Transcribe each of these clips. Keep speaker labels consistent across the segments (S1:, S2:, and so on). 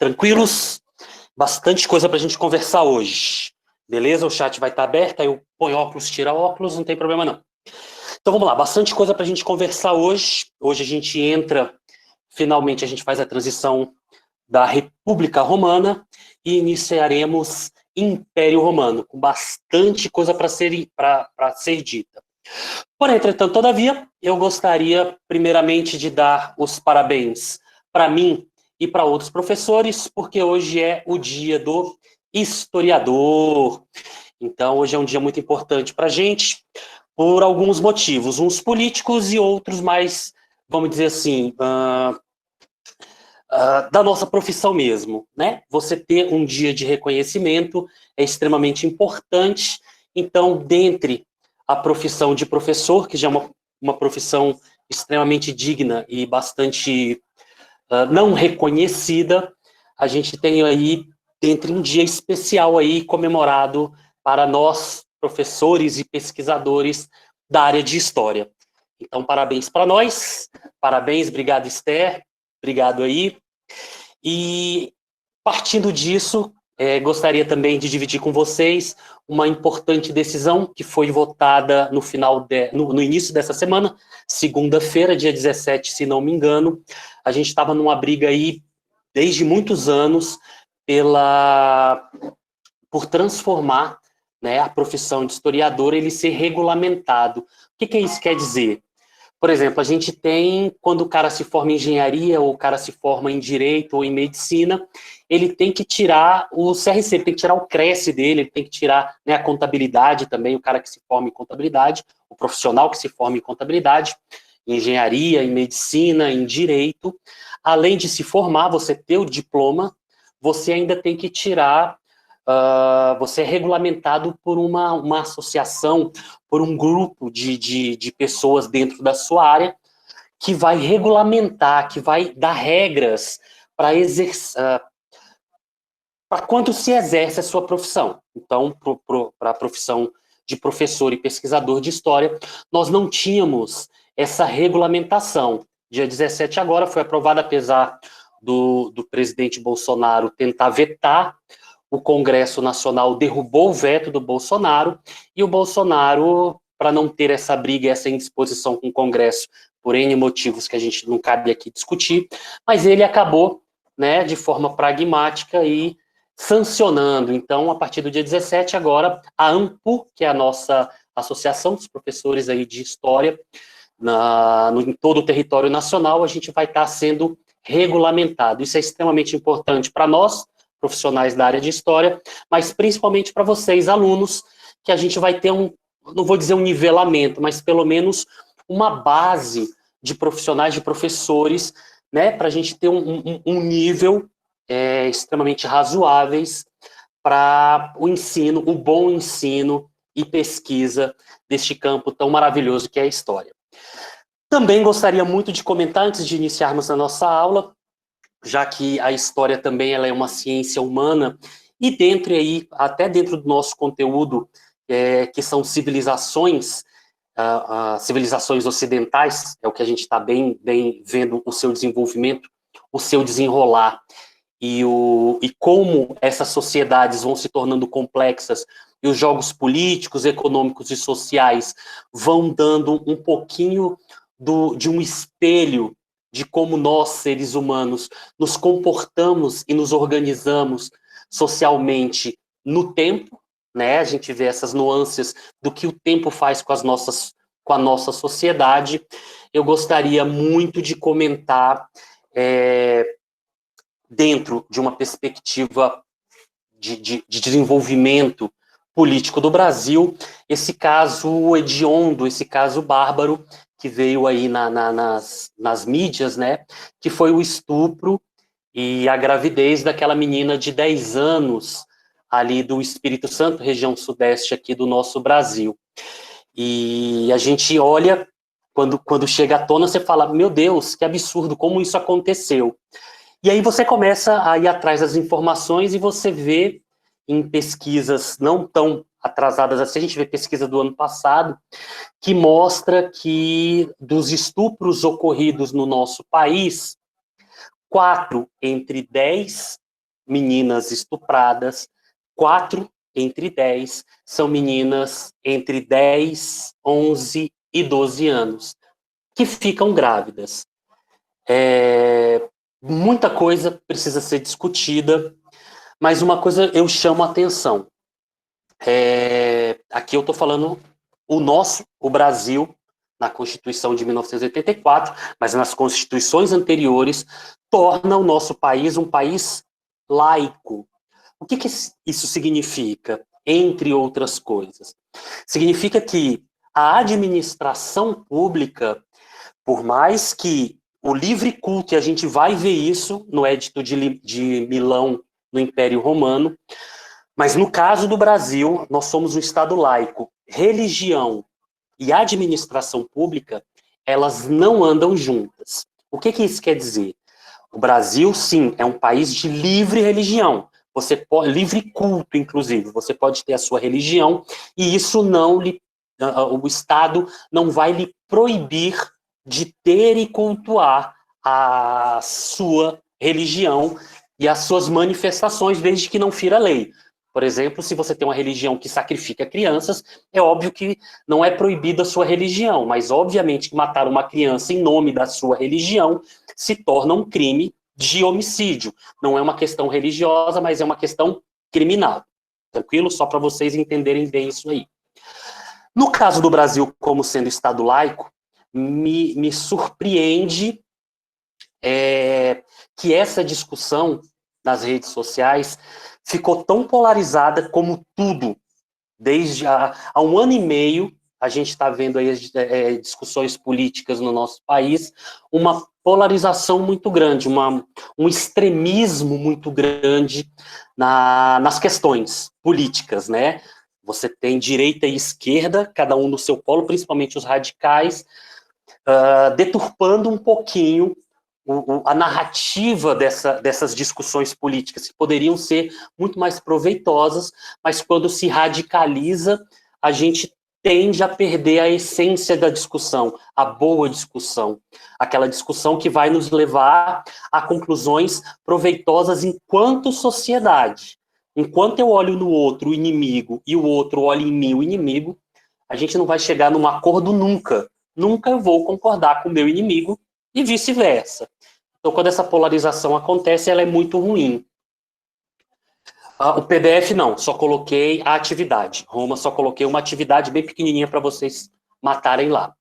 S1: Tranquilos? Bastante coisa para a gente conversar hoje. Beleza? O chat vai estar aberto, aí eu ponho óculos, tira óculos, não tem problema não. Então vamos lá, bastante coisa para a gente conversar hoje. Hoje a gente entra, finalmente a gente faz a transição da República Romana e iniciaremos Império Romano, com bastante coisa para ser dita. Porém, entretanto, todavia, eu gostaria primeiramente de dar os parabéns para mim e para outros professores, porque hoje é o dia do historiador. Então, hoje é um dia muito importante para a gente, por alguns motivos, uns políticos e outros mais, vamos dizer assim, da nossa profissão mesmo, né? Você ter um dia de reconhecimento é extremamente importante. Então, dentre a profissão de professor, que já é uma profissão extremamente digna e bastante não reconhecida, a gente tem aí, dentre um dia especial aí comemorado para nós, professores e pesquisadores da área de História. Então, parabéns para nós, parabéns, obrigado, Esther, obrigado aí. E, partindo disso, gostaria também de dividir com vocês uma importante decisão que foi votada no início dessa semana, segunda-feira, dia 17, se não me engano. A gente estava numa briga aí desde muitos anos por transformar, né, a profissão de historiador, ele ser regulamentado. O que isso quer dizer? Por exemplo, a gente tem, quando o cara se forma em engenharia, ou o cara se forma em direito ou em medicina, ele tem que tirar o CRC, ele tem que tirar o CRESSE dele, ele tem que tirar, né, a contabilidade também, o cara que se forma em contabilidade, o profissional que se forma em contabilidade, em engenharia, em medicina, em direito. Além de se formar, você ter o diploma, você ainda tem que tirar, você é regulamentado por uma associação, por um grupo de pessoas dentro da sua área, que vai regulamentar, que vai dar regras para quando se exerce a sua profissão. Então, para a profissão de professor e pesquisador de história, nós não tínhamos essa regulamentação. Dia 17 agora foi aprovada, apesar do presidente Bolsonaro tentar vetar, o Congresso Nacional derrubou o veto do Bolsonaro, e o Bolsonaro, para não ter essa briga e essa indisposição com o Congresso, por N motivos que a gente não cabe aqui discutir, mas ele acabou, né, de forma pragmática e sancionando. Então, a partir do dia 17, agora, a ANPO, que é a nossa Associação dos Professores aí de História, em todo o território nacional, a gente vai estar sendo regulamentado. Isso é extremamente importante para nós, profissionais da área de História, mas principalmente para vocês, alunos, que a gente vai ter não vou dizer um nivelamento, mas pelo menos uma base de profissionais, de professores, né, para a gente ter um nível extremamente razoáveis para o ensino, o bom ensino e pesquisa deste campo tão maravilhoso que é a história. Também gostaria muito de comentar, antes de iniciarmos a nossa aula, já que a história também ela é uma ciência humana, e até dentro do nosso conteúdo, que são civilizações, civilizações ocidentais, é o que a gente está bem vendo o seu desenvolvimento, o seu desenrolar, e como essas sociedades vão se tornando complexas, e os jogos políticos, econômicos e sociais vão dando um pouquinho de um espelho de como nós, seres humanos, nos comportamos e nos organizamos socialmente no tempo, né? A gente vê essas nuances do que o tempo faz com a nossa sociedade. Eu gostaria muito de comentar, dentro de uma perspectiva de desenvolvimento político do Brasil, esse caso hediondo, esse caso bárbaro, que veio aí nas mídias, né, que foi o estupro e a gravidez daquela menina de 10 anos, ali do Espírito Santo, região sudeste aqui do nosso Brasil. E a gente olha, quando chega à tona, você fala, meu Deus, que absurdo, como isso aconteceu? E aí você começa a ir atrás das informações e você vê em pesquisas não tão atrasadas assim, a gente vê pesquisa do ano passado, que mostra que dos estupros ocorridos no nosso país, 4 entre 10 meninas estupradas, 4 entre 10 são meninas entre 10, 11 e 12 anos, que ficam grávidas. Muita coisa precisa ser discutida, mas uma coisa eu chamo a atenção. Aqui eu estou falando o Brasil, na Constituição de 1984, mas nas constituições anteriores, torna o nosso país um país laico. O que isso significa, entre outras coisas? Significa que a administração pública, por mais que o livre culto, e a gente vai ver isso no Edito de Milão, no Império Romano, mas no caso do Brasil, nós somos um Estado laico. Religião e administração pública, elas não andam juntas. O que isso quer dizer? O Brasil, sim, é um país de livre religião. Você pode, livre culto, inclusive. Você pode ter a sua religião e isso não lhe, o Estado não vai lhe proibir de ter e cultuar a sua religião e as suas manifestações, desde que não fira a lei. Por exemplo, se você tem uma religião que sacrifica crianças, é óbvio que não é proibida a sua religião, mas obviamente que matar uma criança em nome da sua religião se torna um crime de homicídio. Não é uma questão religiosa, mas é uma questão criminal. Tranquilo? Só para vocês entenderem bem isso aí. No caso do Brasil, como sendo Estado laico, me surpreende que essa discussão nas redes sociais ficou tão polarizada como tudo. Desde há 1 ano e meio, a gente está vendo aí as discussões políticas no nosso país, uma polarização muito grande, um extremismo muito grande nas questões políticas, né? Você tem direita e esquerda, cada um no seu polo, principalmente os radicais, deturpando um pouquinho a narrativa dessas discussões políticas, que poderiam ser muito mais proveitosas, mas quando se radicaliza, a gente tende a perder a essência da discussão, a boa discussão, aquela discussão que vai nos levar a conclusões proveitosas enquanto sociedade. Enquanto eu olho no outro o inimigo e o outro olha em mim o inimigo, a gente não vai chegar num acordo nunca. Nunca eu vou concordar com o meu inimigo e vice-versa. Então, quando essa polarização acontece, ela é muito ruim. O PDF não, só coloquei a atividade. Roma, só coloquei uma atividade bem pequenininha para vocês matarem lá.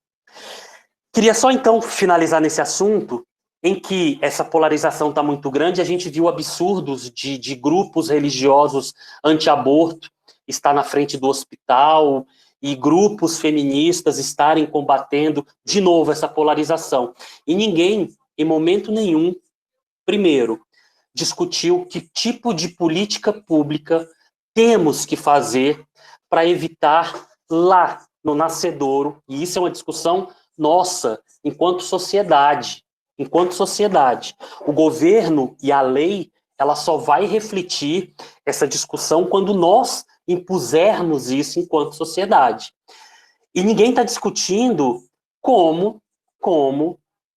S1: Queria só, então, finalizar nesse assunto, em que essa polarização está muito grande, a gente viu absurdos de grupos religiosos anti-aborto estar na frente do hospital e grupos feministas estarem combatendo, de novo, essa polarização. E ninguém, em momento nenhum, primeiro, discutiu que tipo de política pública temos que fazer para evitar lá no nascedouro, e isso é uma discussão nossa, enquanto sociedade. Enquanto sociedade. O governo e a lei, ela só vai refletir essa discussão quando nós impusermos isso enquanto sociedade. E ninguém está discutindo como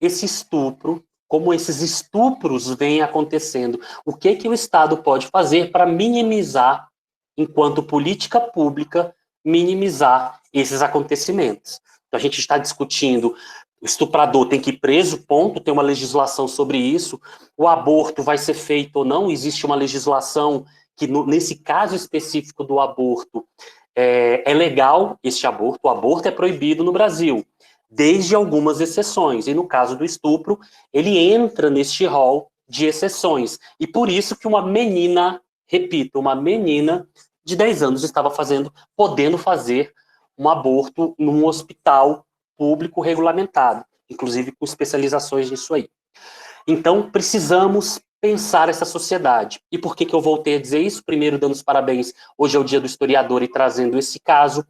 S1: esse estupro, como esses estupros vêm acontecendo. O que o Estado pode fazer para minimizar, enquanto política pública, minimizar esses acontecimentos. Então, a gente está discutindo, o estuprador tem que ir preso, ponto, tem uma legislação sobre isso, o aborto vai ser feito ou não, existe uma legislação que, nesse caso específico do aborto, é legal este aborto, o aborto é proibido no Brasil, desde algumas exceções, e no caso do estupro, ele entra neste rol de exceções, e por isso que uma menina, repito, uma menina de 10 anos estava podendo fazer um aborto num hospital público regulamentado, inclusive com especializações nisso aí. Então, precisamos pensar essa sociedade. E por que eu voltei a dizer isso? Primeiro, dando os parabéns, hoje é o dia do historiador e trazendo esse caso,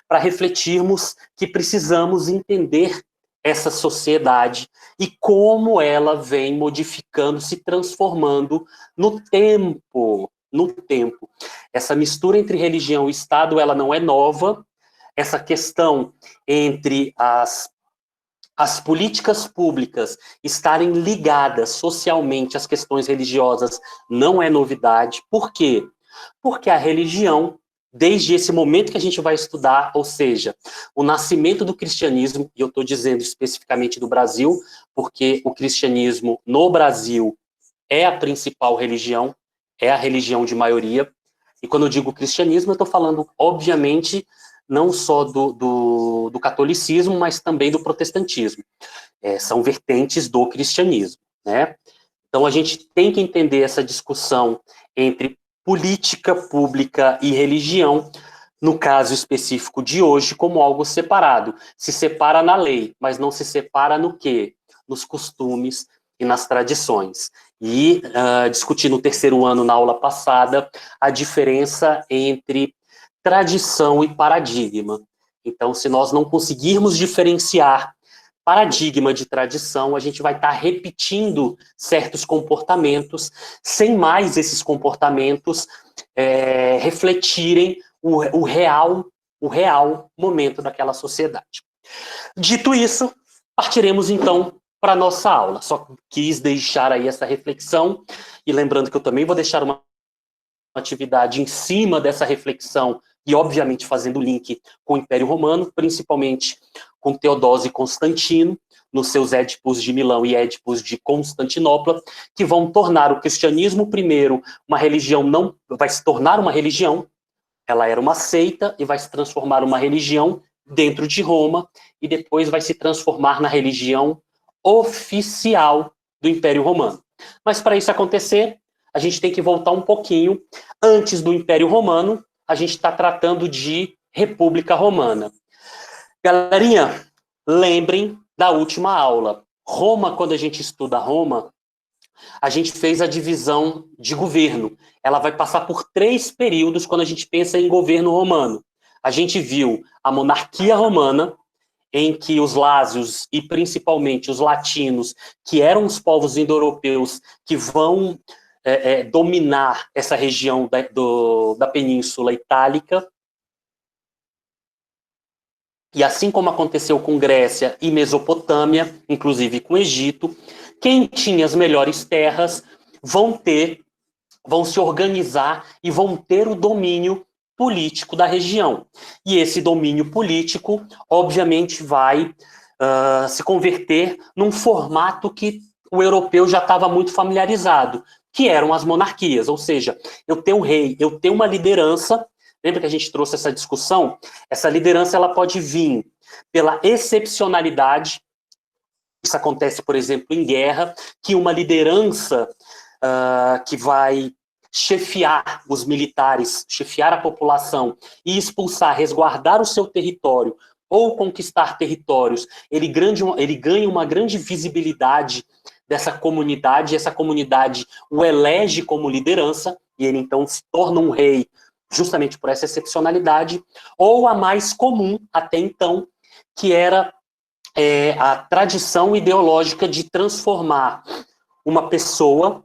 S1: para refletirmos que precisamos entender essa sociedade e como ela vem modificando, se transformando no tempo. Essa mistura entre religião e Estado, ela não é nova. Essa questão entre as políticas públicas estarem ligadas socialmente às questões religiosas não é novidade. Por quê? Porque a religião, desde esse momento que a gente vai estudar, ou seja, o nascimento do cristianismo, e eu estou dizendo especificamente do Brasil, porque o cristianismo no Brasil é a principal religião, é a religião de maioria. E quando eu digo cristianismo, eu estou falando, obviamente, não só do catolicismo, mas também do protestantismo. São vertentes do cristianismo, né? Então a gente tem que entender essa discussão entre política pública e religião, no caso específico de hoje, como algo separado. Se separa na lei, mas não se separa no quê? Nos costumes e nas tradições. E discuti no terceiro ano, na aula passada, a diferença entre tradição e paradigma. Então, se nós não conseguirmos diferenciar paradigma de tradição, a gente vai estar repetindo certos comportamentos, sem mais esses comportamentos refletirem o real momento daquela sociedade. Dito isso, partiremos então para a nossa aula. Só quis deixar aí essa reflexão, e lembrando que eu também vou deixar uma atividade em cima dessa reflexão, e obviamente fazendo link com o Império Romano, principalmente com Teodósio e Constantino, nos seus Édipos de Milão e Édipos de Constantinopla, que vão tornar o cristianismo, primeiro, uma religião, não vai se tornar uma religião, ela era uma seita e vai se transformar uma religião dentro de Roma, e depois vai se transformar na religião oficial do Império Romano. Mas para isso acontecer, a gente tem que voltar um pouquinho. Antes do Império Romano, a gente está tratando de República Romana. Galerinha, lembrem da última aula. Roma, quando a gente estuda Roma, a gente fez a divisão de governo. Ela vai passar por 3 períodos quando a gente pensa em governo romano. A gente viu a monarquia romana, em que os lásios e principalmente os latinos, que eram os povos indo-europeus que vão dominar essa região da Península Itálica. E assim como aconteceu com Grécia e Mesopotâmia, inclusive com Egito, quem tinha as melhores terras vão se organizar e vão ter o domínio político da região. E esse domínio político, obviamente, vai se converter num formato que o europeu já estava muito familiarizado, que eram as monarquias, ou seja, eu tenho um rei, eu tenho uma liderança. Lembra que a gente trouxe essa discussão? Essa liderança ela pode vir pela excepcionalidade. Isso acontece, por exemplo, em guerra, que uma liderança que vai chefiar os militares, chefiar a população e expulsar, resguardar o seu território ou conquistar territórios, ele ganha uma grande visibilidade dessa comunidade, essa comunidade o elege como liderança, e ele então se torna um rei justamente por essa excepcionalidade, ou a mais comum até então, que era a tradição ideológica de transformar uma pessoa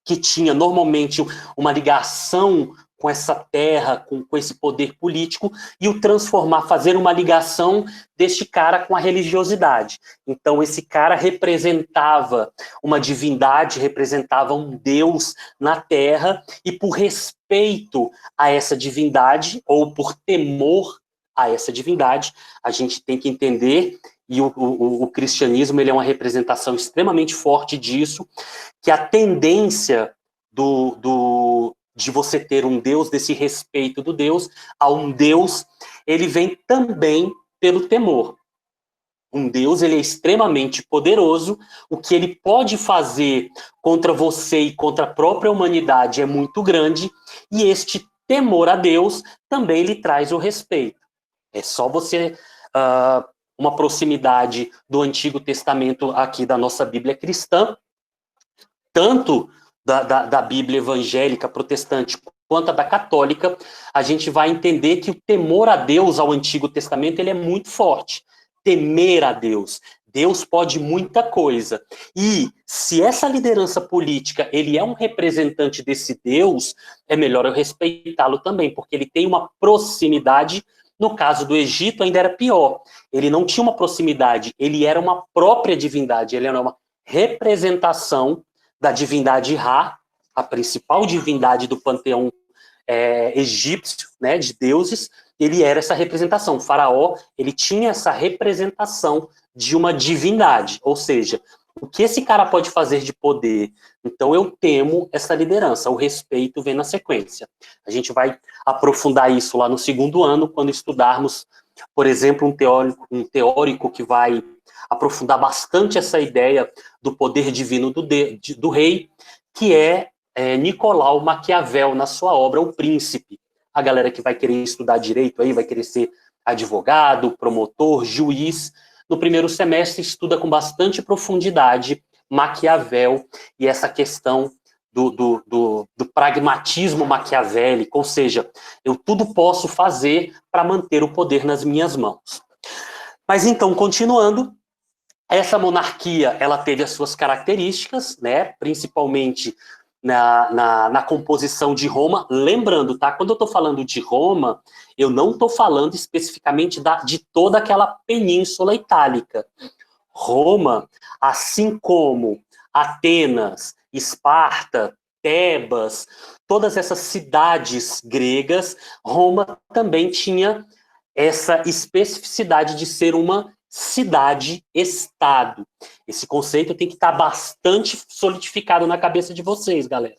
S1: que tinha normalmente uma ligação com essa terra, com esse poder político, e o transformar, fazer uma ligação deste cara com a religiosidade. Então, esse cara representava uma divindade, representava um Deus na terra, e por respeito a essa divindade, ou por temor a essa divindade, a gente tem que entender, e o cristianismo ele é uma representação extremamente forte disso, que a tendência de você ter um Deus, desse respeito do Deus, a um Deus, ele vem também pelo temor. Um Deus, ele é extremamente poderoso, o que ele pode fazer contra você e contra a própria humanidade é muito grande, e este temor a Deus também lhe traz o respeito. É só você... uma proximidade do Antigo Testamento aqui da nossa Bíblia cristã, tanto da Bíblia evangélica protestante quanto a da católica, a gente vai entender que o temor a Deus ao Antigo Testamento ele é muito forte. Temer a Deus. Deus pode muita coisa. E se essa liderança política ele é um representante desse Deus, é melhor eu respeitá-lo também, porque ele tem uma proximidade No caso do Egito, ainda era pior. Ele não tinha uma proximidade, ele era uma própria divindade, ele era uma representação da divindade Ra, a principal divindade do panteão egípcio, né, de deuses. Ele era essa representação. O faraó, ele tinha essa representação de uma divindade, ou seja, o que esse cara pode fazer de poder? Então eu temo essa liderança, o respeito vem na sequência. A gente vai aprofundar isso lá no segundo ano, quando estudarmos, por exemplo, um teórico que vai aprofundar bastante essa ideia do poder divino do rei, que é Nicolau Maquiavel, na sua obra O Príncipe. A galera que vai querer estudar direito aí, vai querer ser advogado, promotor, juiz, no primeiro semestre estuda com bastante profundidade Maquiavel e essa questão do pragmatismo maquiavélico, ou seja, eu tudo posso fazer para manter o poder nas minhas mãos. Mas então, continuando, essa monarquia, ela teve as suas características, né, principalmente na composição de Roma. Lembrando, tá? Quando eu estou falando de Roma, eu não estou falando especificamente de toda aquela península itálica. Roma, assim como Atenas, Esparta, Tebas, todas essas cidades gregas, Roma também tinha essa especificidade de ser uma cidade-estado. Esse conceito tem que estar bastante solidificado na cabeça de vocês, galera.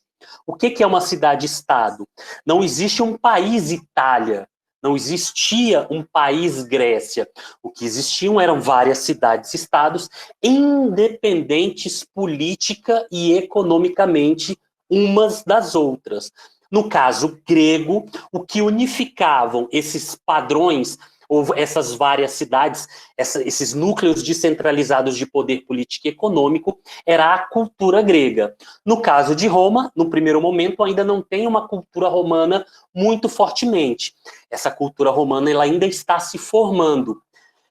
S1: O que é uma cidade-estado? Não existe um país Itália, não existia um país Grécia. O que existiam eram várias cidades-estados independentes política e economicamente umas das outras. No caso grego, o que unificavam esses padrões, ou essas várias cidades, esses núcleos descentralizados de poder político e econômico, era a cultura grega. No caso de Roma, no primeiro momento, ainda não tem uma cultura romana muito fortemente. Essa cultura romana ela ainda está se formando.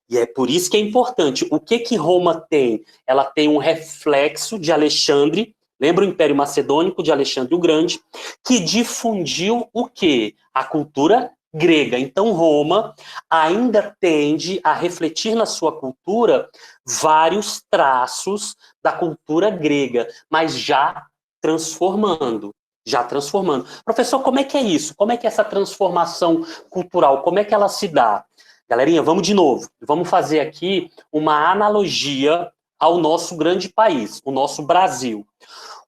S1: E é por isso que é importante. O que Roma tem? Ela tem um reflexo de Alexandre, lembra o Império Macedônico de Alexandre o Grande, que difundiu o quê? A cultura grega. Então, Roma ainda tende a refletir na sua cultura vários traços da cultura grega, mas já transformando. Professor, como é que é isso? Como é que é essa transformação cultural? Como é que ela se dá? Galerinha, vamos de novo. Vamos fazer aqui uma analogia ao nosso grande país, o nosso Brasil.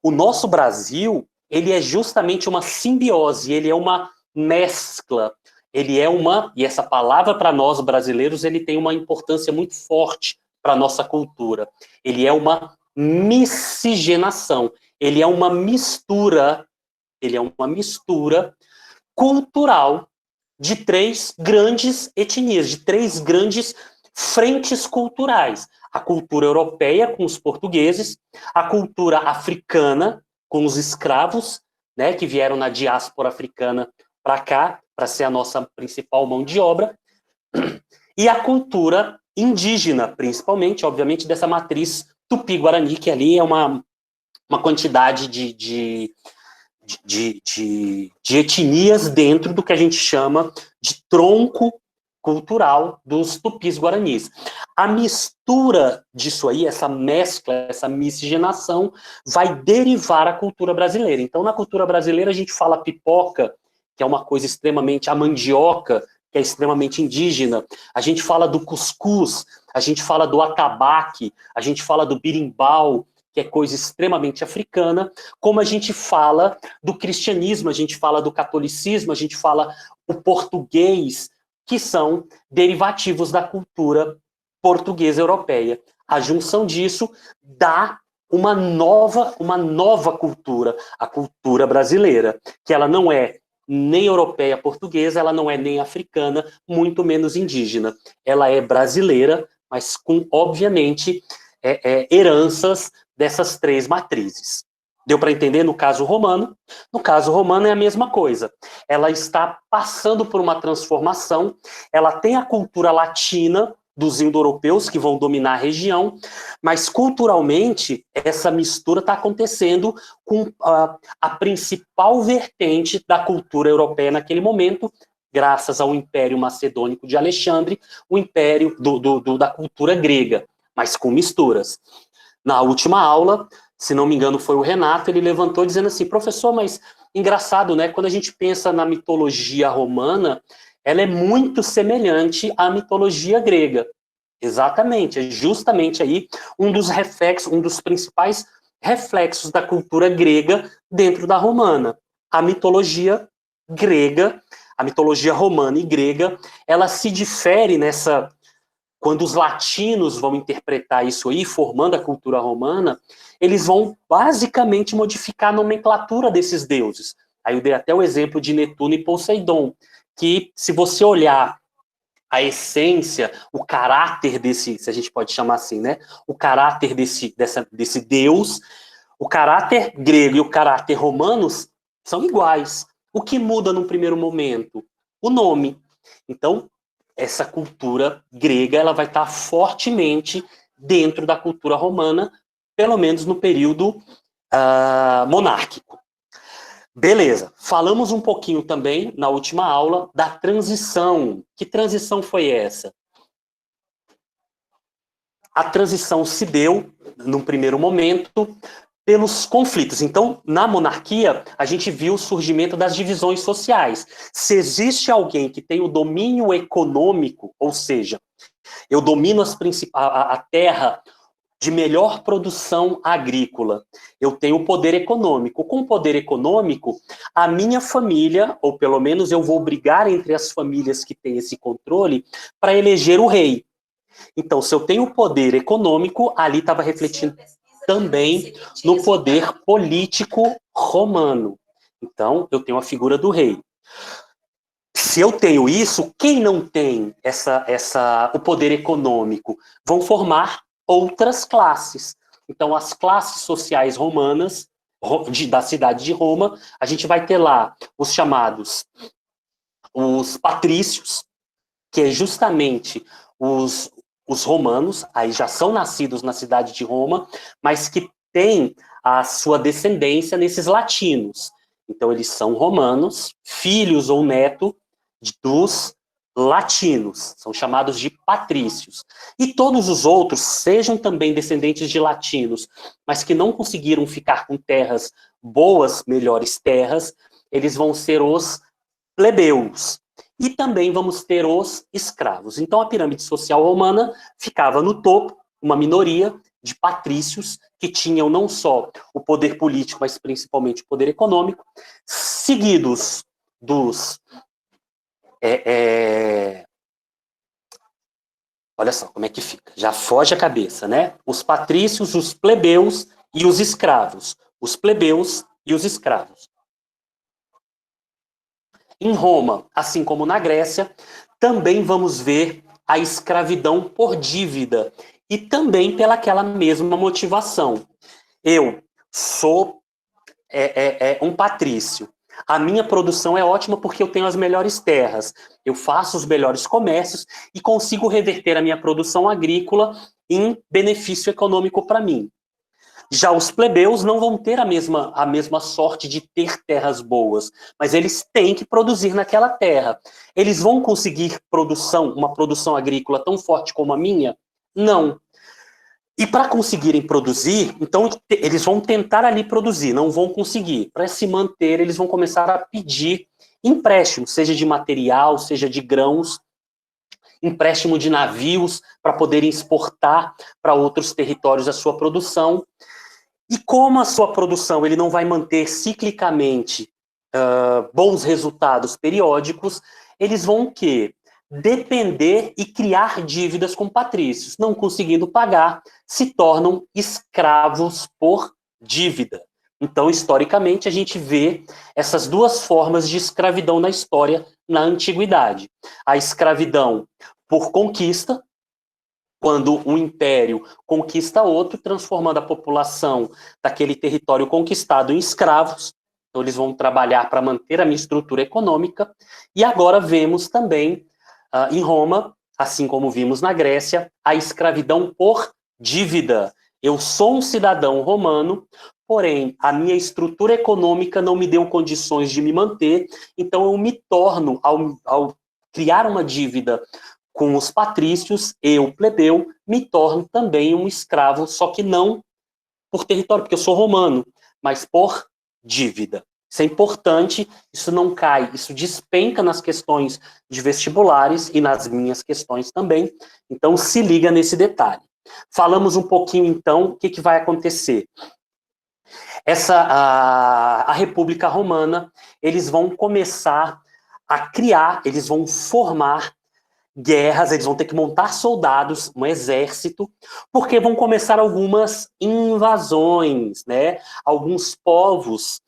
S1: O nosso Brasil, ele é justamente uma simbiose, ele é uma mescla, e essa palavra para nós brasileiros, ele tem uma importância muito forte para a nossa cultura. Ele é uma miscigenação, ele é uma mistura cultural de três grandes etnias, de três grandes frentes culturais. A cultura europeia, com os portugueses, a cultura africana, com os escravos, né, que vieram na diáspora africana para cá, para ser a nossa principal mão de obra, e a cultura indígena, principalmente, obviamente, dessa matriz tupi-guarani, que ali é uma quantidade de etnias dentro do que a gente chama de tronco cultural dos tupis guaranis. A mistura disso aí, essa mescla, essa miscigenação, vai derivar a cultura brasileira. Então, na cultura brasileira, a gente fala pipoca, que é uma coisa extremamente, a mandioca, que é extremamente indígena, a gente fala do cuscuz, a gente fala do atabaque, a gente fala do birimbau, que é coisa extremamente africana, como a gente fala do cristianismo, a gente fala do catolicismo, a gente fala o português, que são derivativos da cultura portuguesa europeia. A junção disso dá uma nova cultura, a cultura brasileira, que ela não é nem europeia portuguesa, ela não é nem africana, muito menos indígena. Ela é brasileira, mas com, obviamente, heranças dessas três matrizes. Deu para entender no caso romano? No caso romano é a mesma coisa. Ela está passando por uma transformação, ela tem a cultura latina dos indo-europeus que vão dominar a região, mas culturalmente essa mistura está acontecendo com a principal vertente da cultura europeia naquele momento, graças ao Império Macedônico de Alexandre, o império da cultura grega, mas com misturas. Na última aula, se não me engano foi o Renato, ele levantou dizendo assim, professor, mas engraçado, né? Quando a gente pensa na mitologia romana, ela é muito semelhante à mitologia grega. Exatamente, é justamente aí um dos reflexos, um dos principais reflexos da cultura grega dentro da romana. A mitologia grega, a mitologia romana e grega, ela se difere nessa... Quando os latinos vão interpretar isso aí, formando a cultura romana, eles vão basicamente modificar a nomenclatura desses deuses. Aí eu dei até o exemplo de Netuno e Poseidon, que se você olhar a essência, o caráter desse, se a gente pode chamar assim, né? O caráter desse deus, o caráter grego e o caráter romano são iguais. O que muda num primeiro momento? O nome. Então, essa cultura grega, ela vai estar fortemente dentro da cultura romana, pelo menos no período monárquico. Beleza, falamos um pouquinho também, na última aula, da transição. Que transição foi essa? A transição se deu, num primeiro momento, pelos conflitos. Então, na monarquia, a gente viu o surgimento das divisões sociais. Se existe alguém que tem o domínio econômico, ou seja, eu domino a terra de melhor produção agrícola, eu tenho o poder econômico. Com o poder econômico, a minha família, ou pelo menos eu vou brigar entre as famílias que têm esse controle, para eleger o rei. Então, se eu tenho poder econômico, ali estava refletindo também no poder político romano. Então, eu tenho a figura do rei. Se eu tenho isso, quem não tem o poder econômico vão formar outras classes. Então, as classes sociais romanas, da cidade de Roma, a gente vai ter lá os chamados os patrícios, que é justamente os romanos, aí já são nascidos na cidade de Roma, mas que têm a sua descendência nesses latinos. Então, eles são romanos, filhos ou neto dos latinos, são chamados de patrícios. E todos os outros, sejam também descendentes de latinos, mas que não conseguiram ficar com terras boas, melhores terras, eles vão ser os plebeus. E também vamos ter os escravos. Então, a pirâmide social romana ficava no topo, uma minoria de patrícios que tinham não só o poder político, mas principalmente o poder econômico, seguidos dos... Olha só como é que fica. Já foge a cabeça, né? Os patrícios, os plebeus e os escravos. Os plebeus e os escravos. Em Roma, assim como na Grécia, também vamos ver a escravidão por dívida e também pelaquela mesma motivação. Eu sou um patrício. A minha produção é ótima porque eu tenho as melhores terras, eu faço os melhores comércios e consigo reverter a minha produção agrícola em benefício econômico para mim. Já os plebeus não vão ter a mesma sorte de ter terras boas, mas eles têm que produzir naquela terra. Eles vão conseguir uma produção agrícola tão forte como a minha? Não. E para conseguirem produzir, então eles vão tentar ali produzir, não vão conseguir. Para se manter, eles vão começar a pedir empréstimo, seja de material, seja de grãos, empréstimo de navios para poderem exportar para outros territórios a sua produção. E como a sua produção ele não vai manter ciclicamente bons resultados periódicos, eles vão o quê? Depender e criar dívidas com patrícios. Não conseguindo pagar, se tornam escravos por dívida. Então, historicamente, a gente vê essas duas formas de escravidão na história na antiguidade. A escravidão por conquista, quando um império conquista outro, transformando a população daquele território conquistado em escravos. Então, eles vão trabalhar para manter a minha estrutura econômica. E agora vemos também, em Roma, assim como vimos na Grécia, a escravidão por dívida. Eu sou um cidadão romano, porém, a minha estrutura econômica não me deu condições de me manter, então eu me torno, ao criar uma dívida com os patrícios, eu, plebeu, me torno também um escravo, só que não por território, porque eu sou romano, mas por dívida. Isso é importante, isso não cai, isso despenca nas questões de vestibulares e nas minhas questões também, então se liga nesse detalhe. Falamos um pouquinho, então, o que vai acontecer. A República Romana, eles vão começar a criar, eles vão formar guerras, eles vão ter que montar soldados, um exército, porque vão começar algumas invasões, né? Alguns povos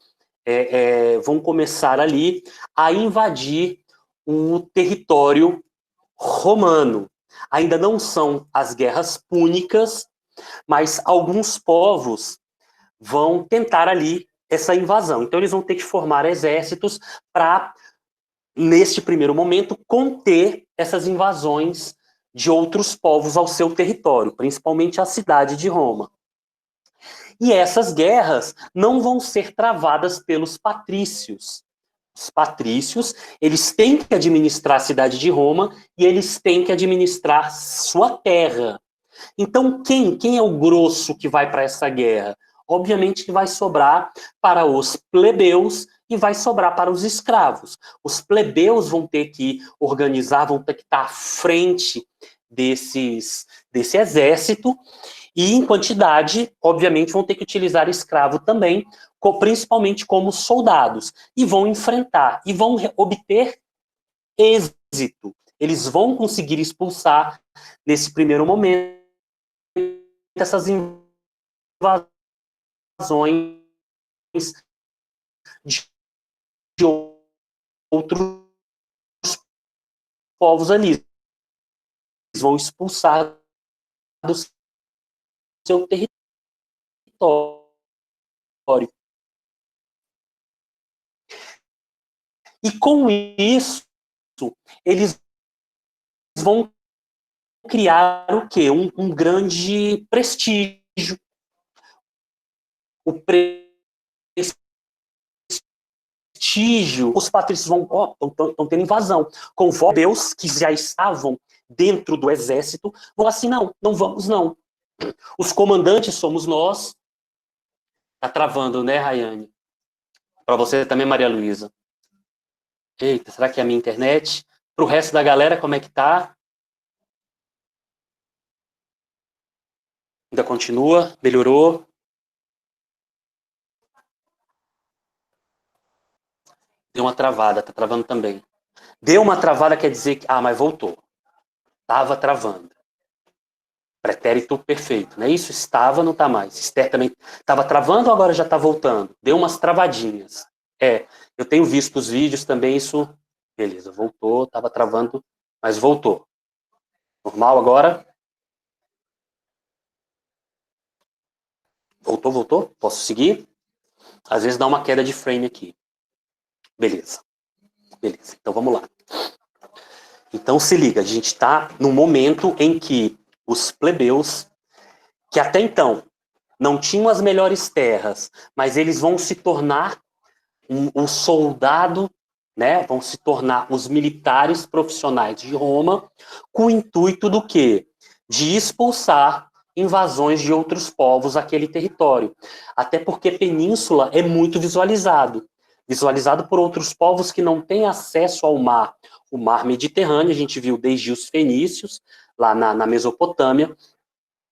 S1: vão começar ali a invadir o território romano. Ainda não são as guerras púnicas, mas alguns povos vão tentar ali essa invasão. Então eles vão ter que formar exércitos para, neste primeiro momento, conter essas invasões de outros povos ao seu território, principalmente a cidade de Roma. E essas guerras não vão ser travadas pelos patrícios. Os patrícios, eles têm que administrar a cidade de Roma e eles têm que administrar sua terra. Então, quem é o grosso que vai para essa guerra? Obviamente que vai sobrar para os plebeus e vai sobrar para os escravos. Os plebeus vão ter que organizar, vão ter que estar à frente desse exército, e em quantidade, obviamente, vão ter que utilizar escravo também, principalmente como soldados, e vão enfrentar, e vão obter êxito. Eles vão conseguir expulsar, nesse primeiro momento, essas invasões de outros povos ali. Eles vão expulsar do seu território. E com isso, eles vão criar o quê? Um grande prestígio. O prestígio, os patrícios vão, estão tendo invasão. Conforme Deus, que já estavam dentro do exército, vão assim, não vamos não. Os comandantes somos nós. Tá travando, né, Rayane? Para você também, Maria Luísa. Eita, será que é a minha internet? Para o resto da galera, como é que tá? Ainda continua? Melhorou? Deu uma travada, tá travando também. Deu uma travada quer dizer que... mas voltou. Tava travando. Pretérito perfeito, não é isso? Estava, não tá mais. Esther também estava travando ou agora já tá voltando? Deu umas travadinhas. Eu tenho visto os vídeos também, isso... Beleza, voltou, tava travando, mas voltou. Normal agora? Voltou? Posso seguir? Às vezes dá uma queda de frame aqui. Beleza. Então vamos lá. Então se liga, a gente está num momento em que os plebeus, que até então não tinham as melhores terras, mas eles vão se tornar um soldado, né? Vão se tornar os militares profissionais de Roma, com o intuito do quê? De expulsar invasões de outros povos àquele território. Até porque Península é muito visualizado por outros povos que não têm acesso ao mar. O mar Mediterrâneo, a gente viu desde os fenícios, lá na Mesopotâmia,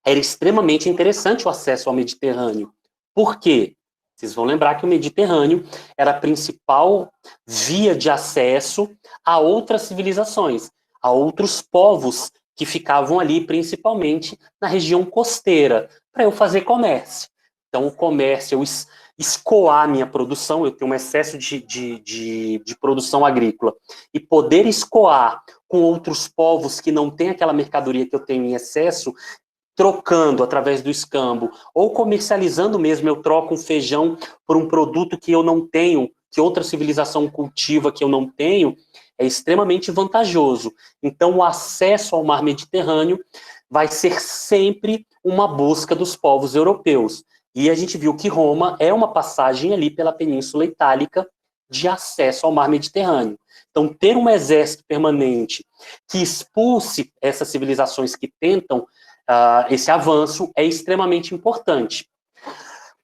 S1: era extremamente interessante o acesso ao Mediterrâneo. Por quê? Vocês vão lembrar que o Mediterrâneo era a principal via de acesso a outras civilizações, a outros povos que ficavam ali, principalmente na região costeira, para eu fazer comércio. Então, o comércio, eu escoar minha produção, eu tenho um excesso de produção agrícola, e poder escoar com outros povos que não têm aquela mercadoria que eu tenho em excesso, trocando através do escambo, ou comercializando mesmo, eu troco um feijão por um produto que eu não tenho, que outra civilização cultiva que eu não tenho, é extremamente vantajoso. Então, o acesso ao mar Mediterrâneo vai ser sempre uma busca dos povos europeus. E a gente viu que Roma é uma passagem ali pela Península Itálica de acesso ao mar Mediterrâneo. Então, ter um exército permanente que expulse essas civilizações que tentam esse avanço é extremamente importante.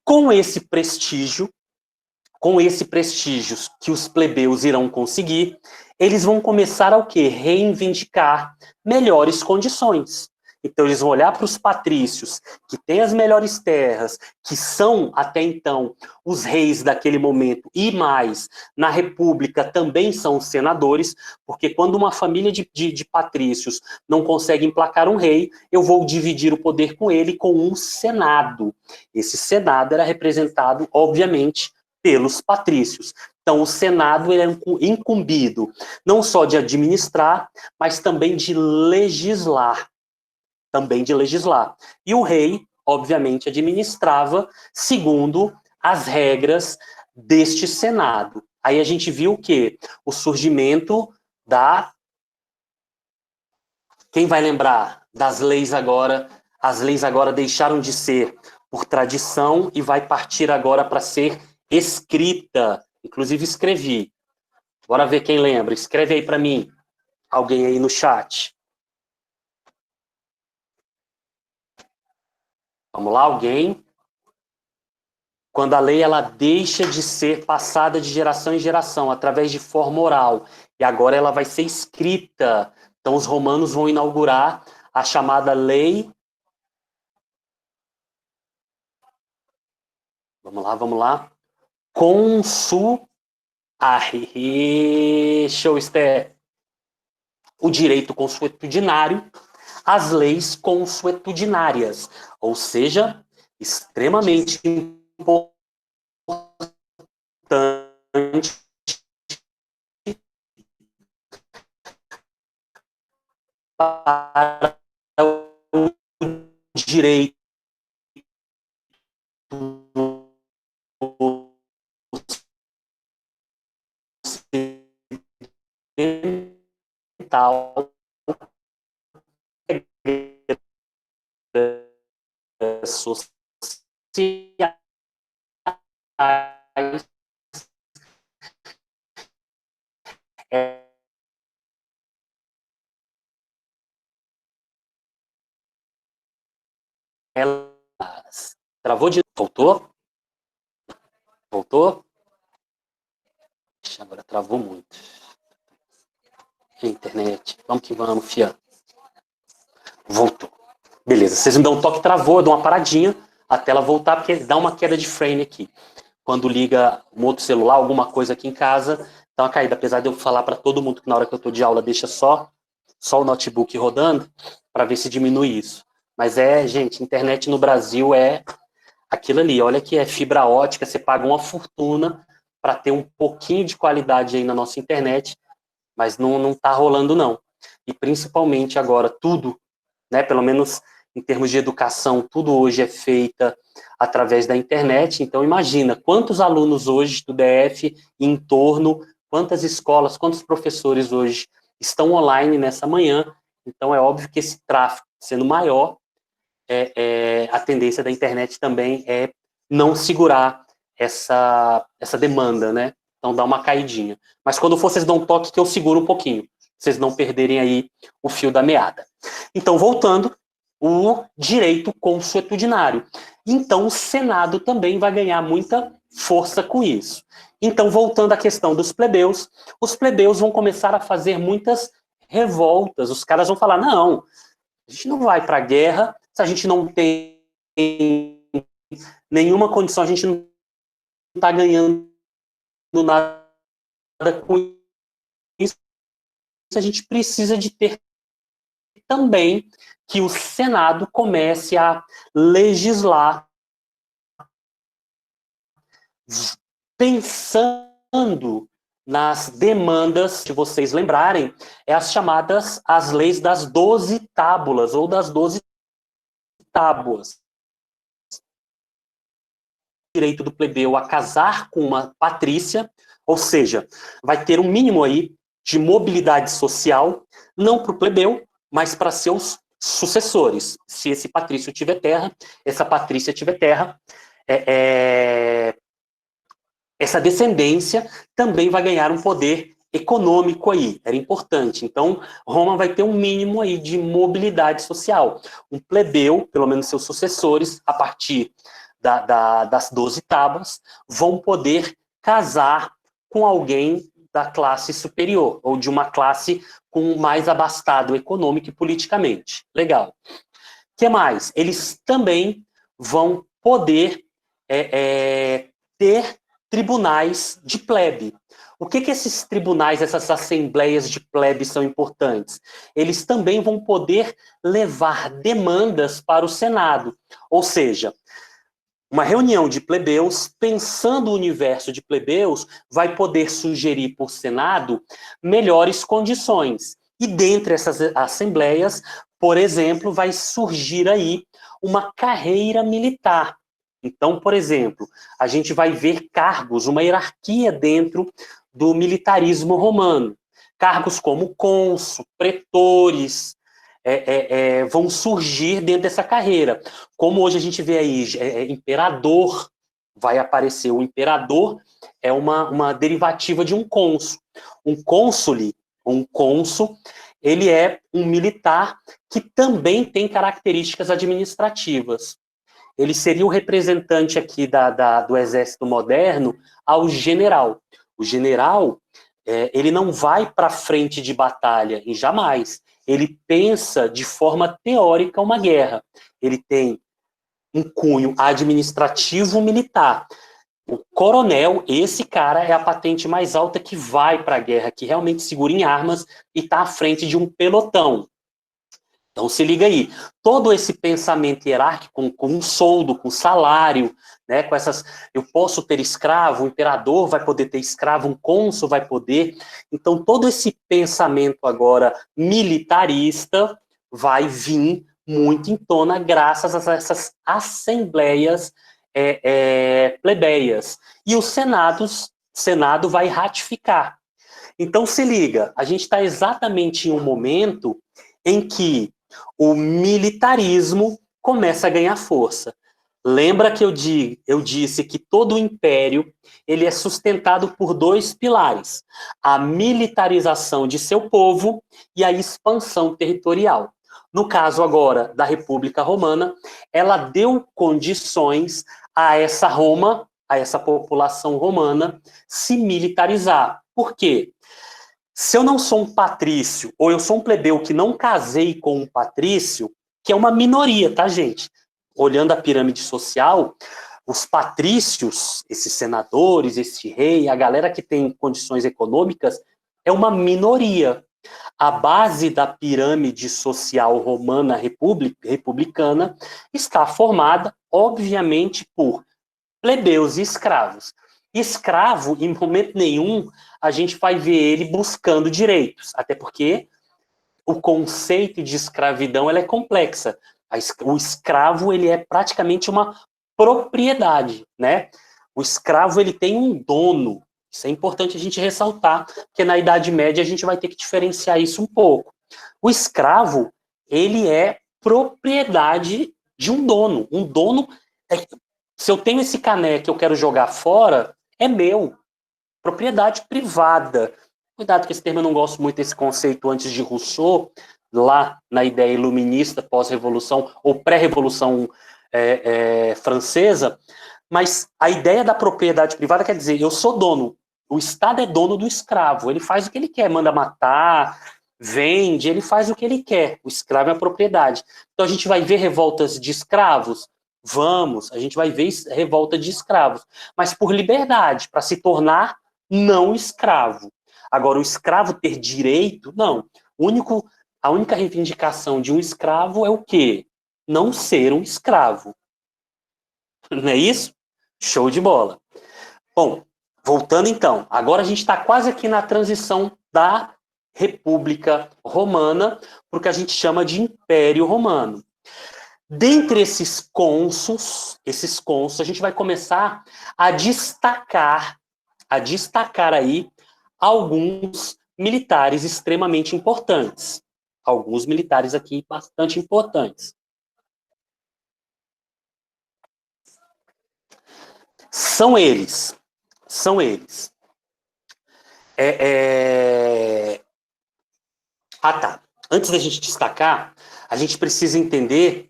S1: Com esse prestígio que os plebeus irão conseguir, eles vão começar a o quê? Reivindicar melhores condições. Então, eles vão olhar para os patrícios, que têm as melhores terras, que são, até então, os reis daquele momento, e mais, na República também são os senadores, porque quando uma família de patrícios não consegue emplacar um rei, eu vou dividir o poder com ele com um senado. Esse senado era representado, obviamente, pelos patrícios. Então, o Senado era incumbido não só de administrar, mas também de legislar. E o rei, obviamente, administrava segundo as regras deste Senado. Aí a gente viu o quê? O surgimento da... Quem vai lembrar das leis agora? As leis agora deixaram de ser por tradição e vai partir agora para ser escrita. Inclusive escrevi. Bora ver quem lembra. Escreve aí para mim. Alguém aí no chat. Vamos lá, alguém? Quando a lei ela deixa de ser passada de geração em geração, através de forma oral, e agora ela vai ser escrita. Então, os romanos vão inaugurar a chamada lei... Vamos lá. Show, Esther. O direito consuetudinário, as leis consuetudinárias, ou seja, extremamente importante para o direito ocidental sociais elas... Travou de... Voltou? Voltou? Agora travou muito. Internet. Vamos que vamos, fia. Voltou. Beleza. Vocês me dão um toque, travou, eu dou uma paradinha até ela voltar, porque dá uma queda de frame aqui. Quando liga um outro celular, alguma coisa aqui em casa, dá uma caída. Apesar de eu falar para todo mundo que na hora que eu estou de aula deixa só o notebook rodando, para ver se diminui isso. Mas gente, internet no Brasil é aquilo ali. Olha que é fibra ótica, você paga uma fortuna para ter um pouquinho de qualidade aí na nossa internet, mas não está rolando, não. E principalmente agora, tudo, né, pelo menos em termos de educação, tudo hoje é feita através da internet. Então, imagina quantos alunos hoje do DF em torno, quantas escolas, quantos professores hoje estão online nessa manhã. Então, é óbvio que esse tráfego sendo maior, a tendência da internet também é não segurar essa demanda, né? Então, dá uma caidinha. Mas quando for, vocês dão um toque que eu seguro um pouquinho, pra vocês não perderem aí o fio da meada. Então, voltando, o direito consuetudinário. Então, o Senado também vai ganhar muita força com isso. Então, voltando à questão dos plebeus, os plebeus vão começar a fazer muitas revoltas. Os caras vão falar, não, a gente não vai para a guerra se a gente não tem nenhuma condição, a gente não está ganhando nada com isso. A gente precisa de ter também que o Senado comece a legislar pensando nas demandas, se vocês lembrarem, as leis das 12 tábulas, ou das 12 tábuas. O direito do plebeu a casar com uma patrícia, ou seja, vai ter um mínimo aí de mobilidade social, não para o plebeu, mas para seus sucessores. Se esse patrício tiver terra, essa patrícia tiver terra, essa descendência também vai ganhar um poder econômico aí, era importante. Então, Roma vai ter um mínimo aí de mobilidade social. Um plebeu, pelo menos seus sucessores, a partir das 12 tábuas, vão poder casar com alguém da classe superior, ou de uma classe com mais abastado econômico e politicamente. Legal. O que mais? Eles também vão poder ter tribunais de plebe. O que esses tribunais, essas assembleias de plebe são importantes? Eles também vão poder levar demandas para o Senado. Ou seja, uma reunião de plebeus, pensando o universo de plebeus, vai poder sugerir por Senado melhores condições. E dentre essas assembleias, por exemplo, vai surgir aí uma carreira militar. Então, por exemplo, a gente vai ver cargos, uma hierarquia dentro do militarismo romano. Cargos como cônsul, pretores, vão surgir dentro dessa carreira. Como hoje a gente vê aí, imperador vai aparecer. O imperador é uma derivativa de um cônsul. Um cônsule, um cônsul, ele é um militar que também tem características administrativas. Ele seria o representante aqui do exército moderno ao general. O general, ele não vai para frente de batalha, e jamais. Ele pensa de forma teórica uma guerra. Ele tem um cunho administrativo militar. O coronel, esse cara é a patente mais alta que vai para a guerra, que realmente segura em armas e está à frente de um pelotão. Então se liga aí, todo esse pensamento hierárquico com um soldo, com salário, né, com essas, eu posso ter escravo, o imperador vai poder ter escravo, um cônsul vai poder, então todo esse pensamento agora militarista vai vir muito em tona graças a essas assembleias plebeias, e o Senado vai ratificar. Então se liga, a gente está exatamente em um momento em que o militarismo começa a ganhar força. Lembra que eu disse que todo o império ele é sustentado por dois pilares: a militarização de seu povo e a expansão territorial. No caso agora da República Romana, ela deu condições a essa Roma, a essa população romana, se militarizar. Por quê? Se eu não sou um patrício, ou eu sou um plebeu que não casei com um patrício, que é uma minoria, tá, gente? Olhando a pirâmide social, os patrícios, esses senadores, esse rei, a galera que tem condições econômicas, é uma minoria. A base da pirâmide social romana republicana está formada, obviamente, por plebeus e escravos. Escravo, em momento nenhum, a gente vai ver ele buscando direitos, até porque o conceito de escravidão ela é complexa. O escravo ele é praticamente uma propriedade, né? O escravo ele tem um dono. Isso é importante a gente ressaltar, porque na Idade Média a gente vai ter que diferenciar isso um pouco. O escravo ele é propriedade de um dono. Um dono se eu tenho esse caneco que eu quero jogar fora, é meu. Propriedade privada. Cuidado que esse termo eu não gosto muito desse conceito antes de Rousseau, lá na ideia iluminista, pós-revolução, ou pré-revolução francesa, mas a ideia da propriedade privada quer dizer, eu sou dono, o Estado é dono do escravo, ele faz o que ele quer, manda matar, vende, ele faz o que ele quer, o escravo é a propriedade. Então a gente vai ver revoltas de escravos? Vamos, a gente vai ver revolta de escravos, mas por liberdade, para se tornar não escravo. Agora, o escravo ter direito, não. A única reivindicação de um escravo é o quê? Não ser um escravo. Não é isso? Show de bola. Bom, voltando então, agora a gente está quase aqui na transição da República Romana para o que a gente chama de Império Romano. Dentre esses cônsuls, a gente vai começar a destacar aí alguns militares extremamente importantes. alguns militares aqui bastante importantes. São eles. Ah, tá. Antes da gente destacar, a gente precisa entender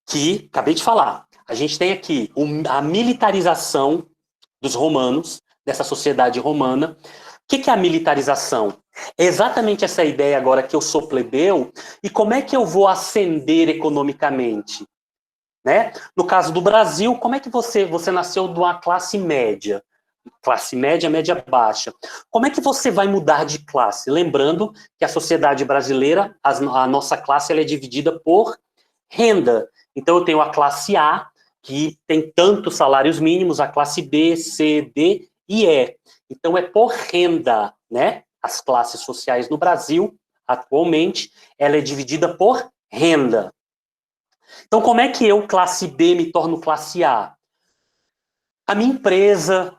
S1: que, acabei de falar, a gente tem aqui a militarização dos romanos, dessa sociedade romana. O que é a militarização? É exatamente essa ideia agora que eu sou plebeu, e como é que eu vou ascender economicamente? Né? No caso do Brasil, como é que você nasceu de uma classe média, média baixa? Como é que você vai mudar de classe? Lembrando que a sociedade brasileira, a nossa classe, ela é dividida por renda. Então eu tenho a classe A, que tem tantos salários mínimos, a classe B, C, D e E. Então é por renda, né? As classes sociais no Brasil, atualmente, ela é dividida por renda. Então, como é que eu, classe B, me torno classe A? A minha empresa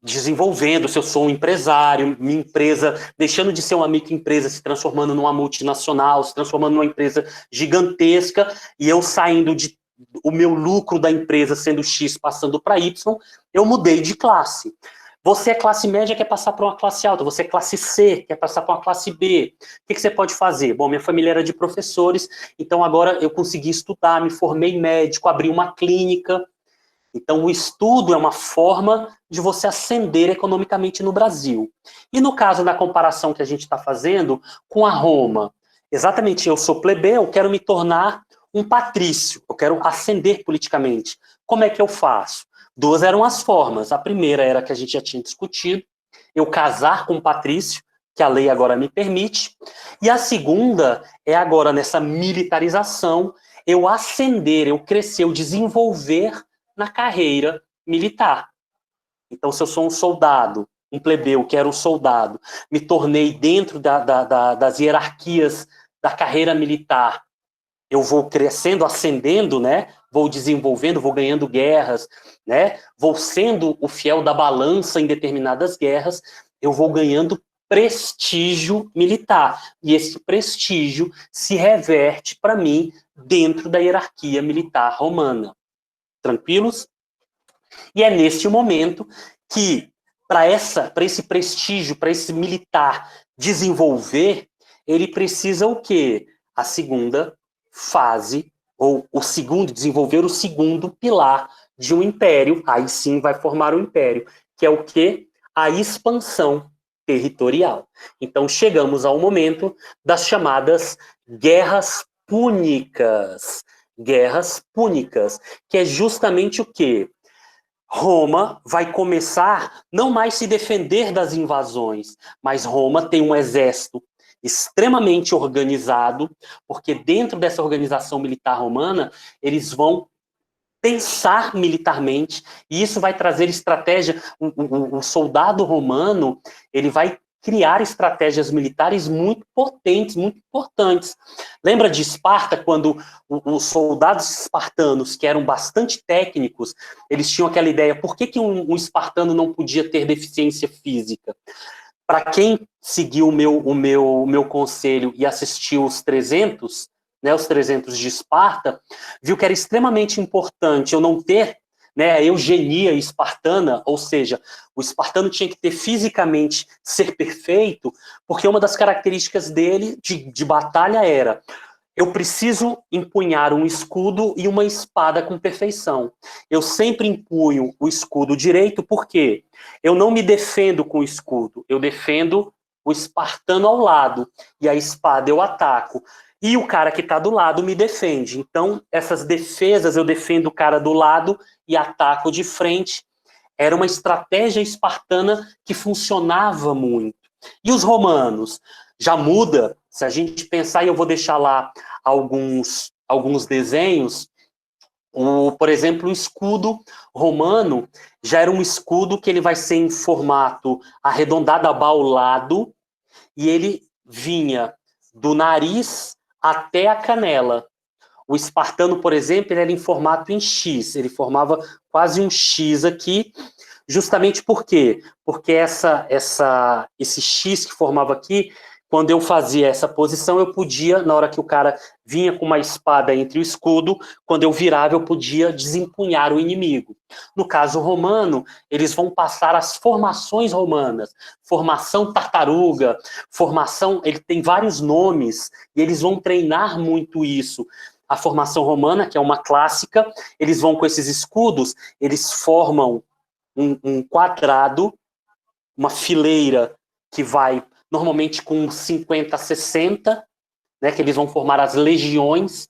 S1: desenvolvendo, se eu sou um empresário, minha empresa deixando de ser uma microempresa, se transformando numa multinacional, se transformando numa empresa gigantesca, e eu saindo o meu lucro da empresa sendo X, passando para Y, eu mudei de classe. Você é classe média, quer passar para uma classe alta. Você é classe C, quer passar para uma classe B. O que você pode fazer? Bom, minha família era de professores, então agora eu consegui estudar, me formei médico, abri uma clínica. Então o estudo é uma forma de você ascender economicamente no Brasil. E no caso da comparação que a gente está fazendo com a Roma, exatamente, eu sou plebeu, eu quero me tornar um patrício, eu quero ascender politicamente. Como é que eu faço? Duas eram as formas. A primeira era que a gente já tinha discutido, eu casar com um patrício, que a lei agora me permite. E a segunda é agora nessa militarização, eu ascender, eu crescer, eu desenvolver na carreira militar. Então, se eu sou um soldado, um plebeu que era um soldado, me tornei dentro das hierarquias da carreira militar, eu vou crescendo, ascendendo, né? Vou desenvolvendo, vou ganhando guerras, né? Vou sendo o fiel da balança em determinadas guerras, eu vou ganhando prestígio militar. E esse prestígio se reverte para mim dentro da hierarquia militar romana. Tranquilos? E é neste momento que, para esse prestígio, para esse militar desenvolver, ele precisa o quê? A segunda fase, ou desenvolver o segundo pilar de um império, aí sim vai formar um império, que é o quê? A expansão territorial. Então chegamos ao momento das chamadas guerras púnicas. Guerras púnicas, que é justamente o quê? Roma vai começar não mais se defender das invasões, mas Roma tem um exército extremamente organizado, porque dentro dessa organização militar romana, eles vão pensar militarmente, e isso vai trazer estratégia. O soldado romano, ele vai criar estratégias militares muito potentes, muito importantes. Lembra de Esparta, quando os soldados espartanos, que eram bastante técnicos, eles tinham aquela ideia, por que um espartano não podia ter deficiência física? Para quem seguiu o meu conselho e assistiu os 300, né, os 300 de Esparta, viu que era extremamente importante eu não ter, né, a eugenia espartana, ou seja, o espartano tinha que ter fisicamente ser perfeito, porque uma das características dele de batalha era: eu preciso empunhar um escudo e uma espada com perfeição. Eu sempre empunho o escudo direito, porque eu não me defendo com o escudo, eu defendo o espartano ao lado, e a espada eu ataco. E o cara que está do lado me defende. Então, essas defesas, eu defendo o cara do lado e ataco de frente. Era uma estratégia espartana que funcionava muito. E os romanos? Já muda, se a gente pensar, e eu vou deixar lá alguns desenhos, por exemplo, o escudo romano já era um escudo que ele vai ser em formato arredondado, abaulado, e ele vinha do nariz até a canela. O espartano, por exemplo, ele era em formato em X, ele formava quase um X aqui, justamente por quê? Porque esse X que formava aqui quando eu fazia essa posição, eu podia, na hora que o cara vinha com uma espada entre o escudo, quando eu virava, eu podia desempunhar o inimigo. No caso romano, eles vão passar as formações romanas, formação tartaruga, formação, ele tem vários nomes, e eles vão treinar muito isso. A formação romana, que é uma clássica, eles vão com esses escudos, eles formam um quadrado, uma fileira que vai normalmente com 50 a 60, né, que eles vão formar as legiões,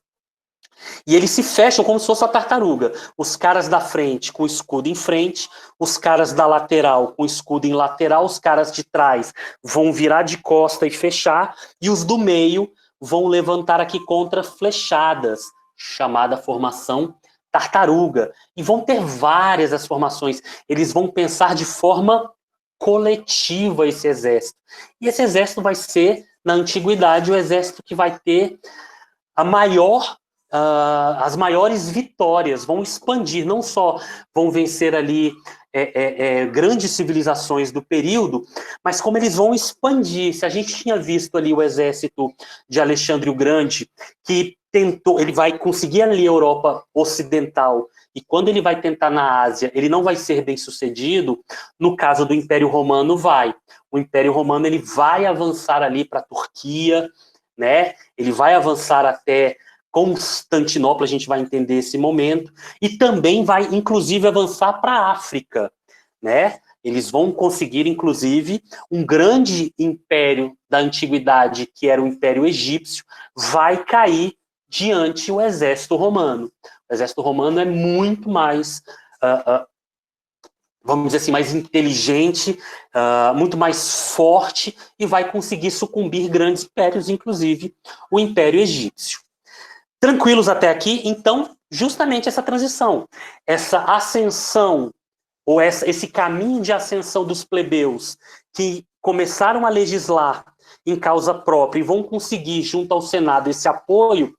S1: e eles se fecham como se fosse a tartaruga. Os caras da frente com o escudo em frente, os caras da lateral com o escudo em lateral, os caras de trás vão virar de costa e fechar, e os do meio vão levantar aqui contra flechadas, chamada formação tartaruga. E vão ter várias as formações. Eles vão pensar de forma coletiva esse exército. E esse exército vai ser, na antiguidade, o exército que vai ter a maior, as maiores vitórias, vão expandir, não só vão vencer ali grandes civilizações do período, mas como eles vão expandir. Se a gente tinha visto ali o exército de Alexandre o Grande, que tentou, ele vai conseguir ali a Europa Ocidental, e quando ele vai tentar na Ásia, ele não vai ser bem sucedido, no caso do Império Romano vai. O Império Romano ele vai avançar ali para a Turquia, né? Ele vai avançar até Constantinopla, a gente vai entender esse momento, e também vai, inclusive, avançar para a África, né? Eles vão conseguir, inclusive, um grande império da antiguidade, que era o Império Egípcio, vai cair diante o exército romano. O exército romano é muito mais, vamos dizer assim, mais inteligente, muito mais forte, e vai conseguir sucumbir grandes impérios, inclusive o Império Egípcio. Tranquilos até aqui? Então, justamente essa transição, essa ascensão, ou esse caminho de ascensão dos plebeus, que começaram a legislar em causa própria e vão conseguir, junto ao Senado, esse apoio,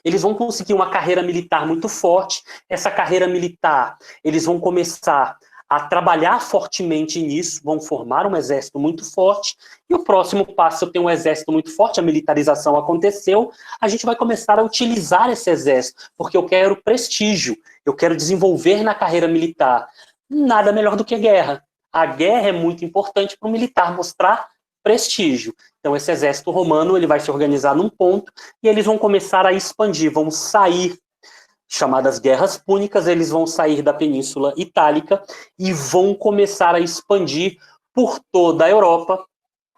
S1: eles vão conseguir uma carreira militar muito forte. Essa carreira militar, eles vão começar a trabalhar fortemente nisso, vão formar um exército muito forte, e o próximo passo, eu tenho um exército muito forte, a militarização aconteceu, a gente vai começar a utilizar esse exército, porque eu quero prestígio, eu quero desenvolver na carreira militar. Nada melhor do que guerra. A guerra é muito importante para o militar mostrar prestígio. Então esse exército romano ele vai se organizar num ponto e eles vão começar a expandir, vão sair, chamadas guerras púnicas, eles vão sair da Península Itálica e vão começar a expandir por toda a Europa,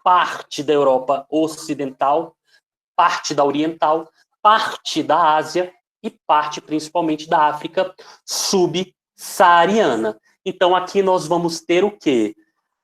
S1: parte da Europa Ocidental, parte da Oriental, parte da Ásia e parte principalmente da África subsaariana. Então aqui nós vamos ter o quê?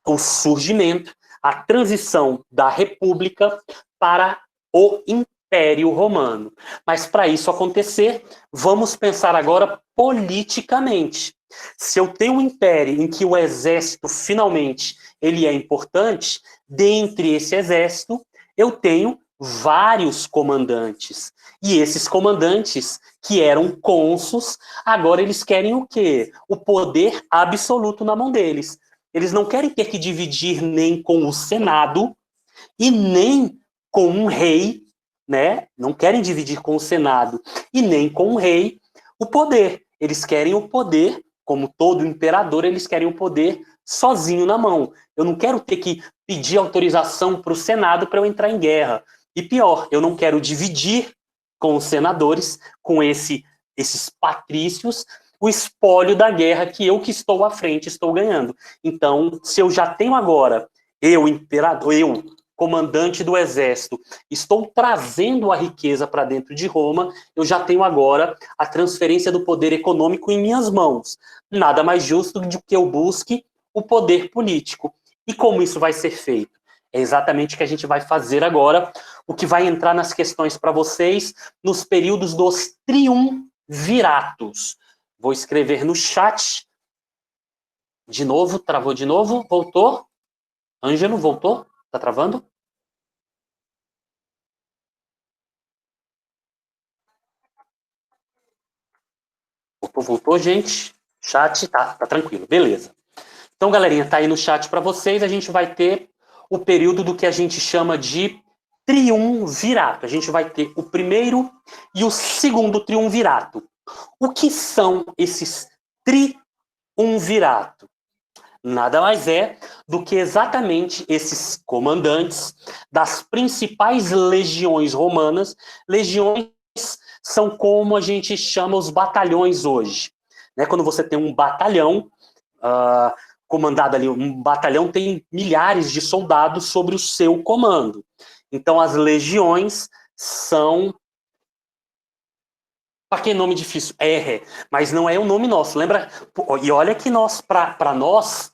S1: O surgimento, a transição da República para o Império Romano. Mas para isso acontecer, vamos pensar agora politicamente. Se eu tenho um império em que o exército finalmente ele é importante, dentre esse exército eu tenho vários comandantes. E esses comandantes, que eram cônsules, agora eles querem o quê? O poder absoluto na mão deles. Eles não querem ter que dividir nem com o Senado e nem com um rei, né? Não querem dividir com o Senado e nem com o rei o poder. Eles querem o poder, como todo imperador, eles querem o poder sozinho na mão. Eu não quero ter que pedir autorização para o Senado para eu entrar em guerra. E pior, eu não quero dividir com os senadores, com esses patrícios, o espólio da guerra que eu que estou à frente estou ganhando. Então, se eu já tenho agora, eu, imperador, eu, comandante do exército, estou trazendo a riqueza para dentro de Roma, eu já tenho agora a transferência do poder econômico em minhas mãos. Nada mais justo do que eu busque o poder político. E como isso vai ser feito? É exatamente o que a gente vai fazer agora, o que vai entrar nas questões para vocês nos períodos dos triunviratos. Vou escrever no chat. De novo, travou de novo, voltou. Ângelo, voltou? Tá travando? Voltou, gente. Chat, tá tranquilo, beleza. Então, galerinha, tá aí no chat para vocês. A gente vai ter o período do que a gente chama de triunvirato. A gente vai ter o primeiro e o segundo triunvirato. O que são esses triunvirato? Nada mais é do que exatamente esses comandantes das principais legiões romanas. Legiões são como a gente chama os batalhões hoje. Né? Quando você tem um batalhão, comandado ali, um batalhão tem milhares de soldados sobre o seu comando. Então, as legiões são... Para que nome difícil? Mas não é o nome nosso, lembra? E olha que nós, para nós,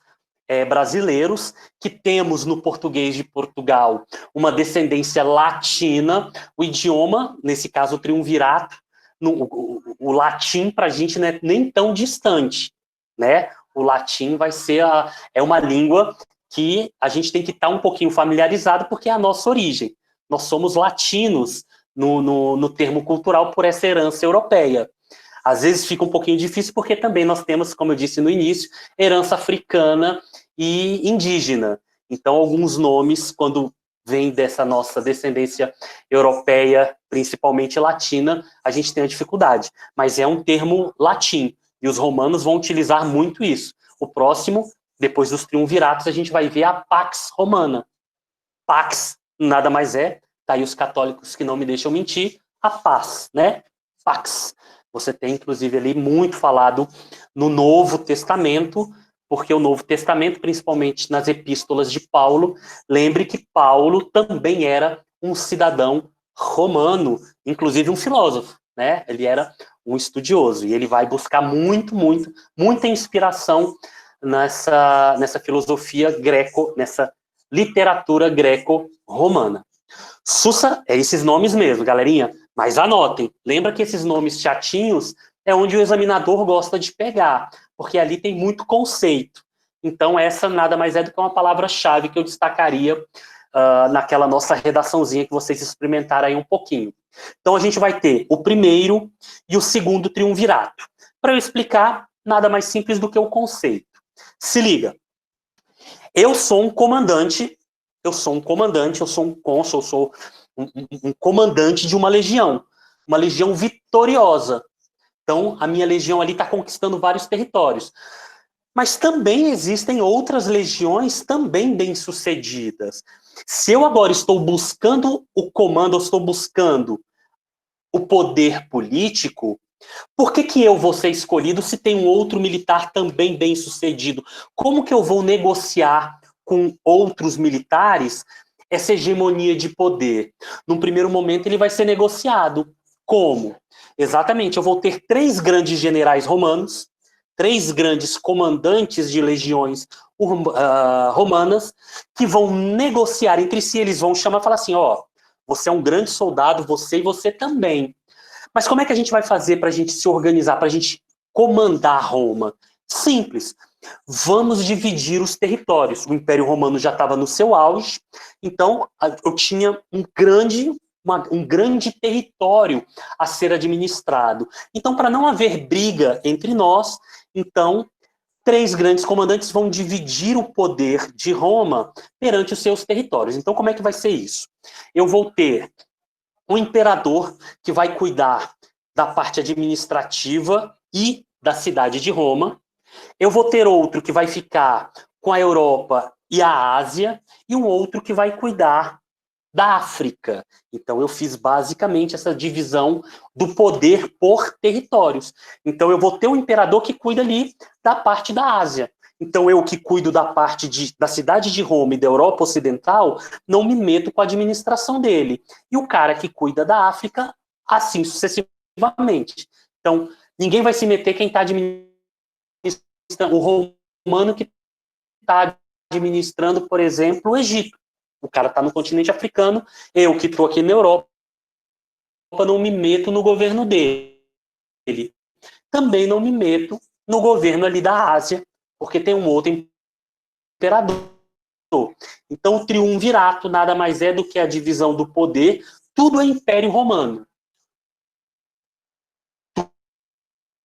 S1: brasileiros, que temos no português de Portugal uma descendência latina, o idioma, nesse caso o triunvirato, o latim para a gente não é nem tão distante, né? O latim vai ser uma língua que a gente tem que estar um pouquinho familiarizado porque é a nossa origem. Nós somos latinos no termo cultural por essa herança europeia. Às vezes fica um pouquinho difícil porque também nós temos, como eu disse no início, herança africana e indígena. Então, alguns nomes, quando vêm dessa nossa descendência europeia, principalmente latina, a gente tem a dificuldade. Mas é um termo latim, e os romanos vão utilizar muito isso. O próximo, depois dos triunviratos, a gente vai ver a Pax Romana. Pax nada mais é, tá aí os católicos que não me deixam mentir, a paz, né? Pax. Você tem, inclusive, ali muito falado no Novo Testamento, porque o Novo Testamento, principalmente nas epístolas de Paulo, lembre que Paulo também era um cidadão romano, inclusive um filósofo, né? Ele era um estudioso, e ele vai buscar muita inspiração nessa filosofia greco, nessa literatura greco-romana. Sussa, é esses nomes mesmo, galerinha, mas anotem. Lembra que esses nomes chatinhos é onde o examinador gosta de pegar, porque ali tem muito conceito. Então, essa nada mais é do que uma palavra-chave que eu destacaria naquela nossa redaçãozinha que vocês experimentaram aí um pouquinho. Então, a gente vai ter o primeiro e o segundo triunvirato. Para eu explicar, nada mais simples do que o conceito. Se liga. Eu sou um comandante, eu sou um cônsul, eu sou um comandante de uma legião vitoriosa. Então, a minha legião ali está conquistando vários territórios. Mas também existem outras legiões também bem-sucedidas. Se eu agora estou buscando o comando, eu estou buscando o poder político, por que eu vou ser escolhido se tem um outro militar também bem-sucedido? Como que eu vou negociar com outros militares essa hegemonia de poder? Num primeiro momento, ele vai ser negociado. Como? Exatamente, eu vou ter 3 grandes generais romanos, 3 grandes comandantes de legiões romanas, que vão negociar entre si, eles vão chamar e falar assim, você é um grande soldado, você e você também. Mas como é que a gente vai fazer para a gente se organizar, para a gente comandar Roma? Simples. Vamos dividir os territórios. O Império Romano já estava no seu auge, então eu tinha um grande território a ser administrado. Então, para não haver briga entre nós, então 3 grandes comandantes vão dividir o poder de Roma perante os seus territórios. Então, como é que vai ser isso? Eu vou ter um imperador que vai cuidar da parte administrativa e da cidade de Roma. Eu vou ter outro que vai ficar com a Europa e a Ásia, e um outro que vai cuidar da África. Então, eu fiz basicamente essa divisão do poder por territórios. Então, eu vou ter um imperador que cuida ali da parte da Ásia. Então, eu que cuido da parte da cidade de Roma e da Europa Ocidental, não me meto com a administração dele. E o cara que cuida da África, assim sucessivamente. Então, ninguém vai se meter quem está administrando. O romano que está administrando, por exemplo, o Egito. O cara está no continente africano, eu que estou aqui na Europa, não me meto no governo dele. Também não me meto no governo ali da Ásia, porque tem um outro imperador. Então, o triunvirato nada mais é do que a divisão do poder, tudo é Império Romano.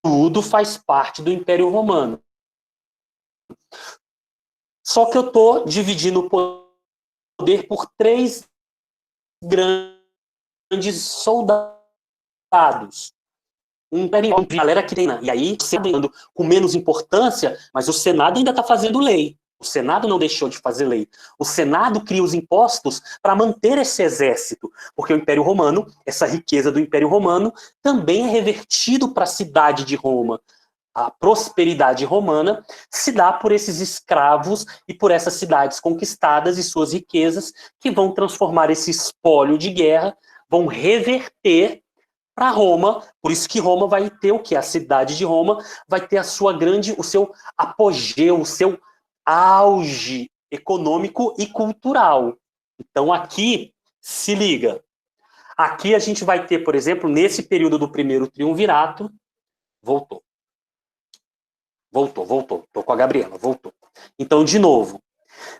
S1: Tudo faz parte do Império Romano. Só que eu estou dividindo o poder por 3 grandes soldados. Um galera que tem, e aí, com menos importância, mas o Senado ainda está fazendo lei. O Senado não deixou de fazer lei. O Senado cria os impostos para manter esse exército, porque o Império Romano, essa riqueza do Império Romano, também é revertido para a cidade de Roma. A prosperidade romana se dá por esses escravos e por essas cidades conquistadas e suas riquezas que vão transformar esse espólio de guerra, vão reverter para Roma. Por isso que Roma vai ter o que? A cidade de Roma vai ter o seu apogeu, o seu auge econômico e cultural. Então aqui, se liga. Aqui a gente vai ter, por exemplo, nesse período do primeiro triunvirato, voltou. Tô com a Gabriela, voltou. Então, de novo,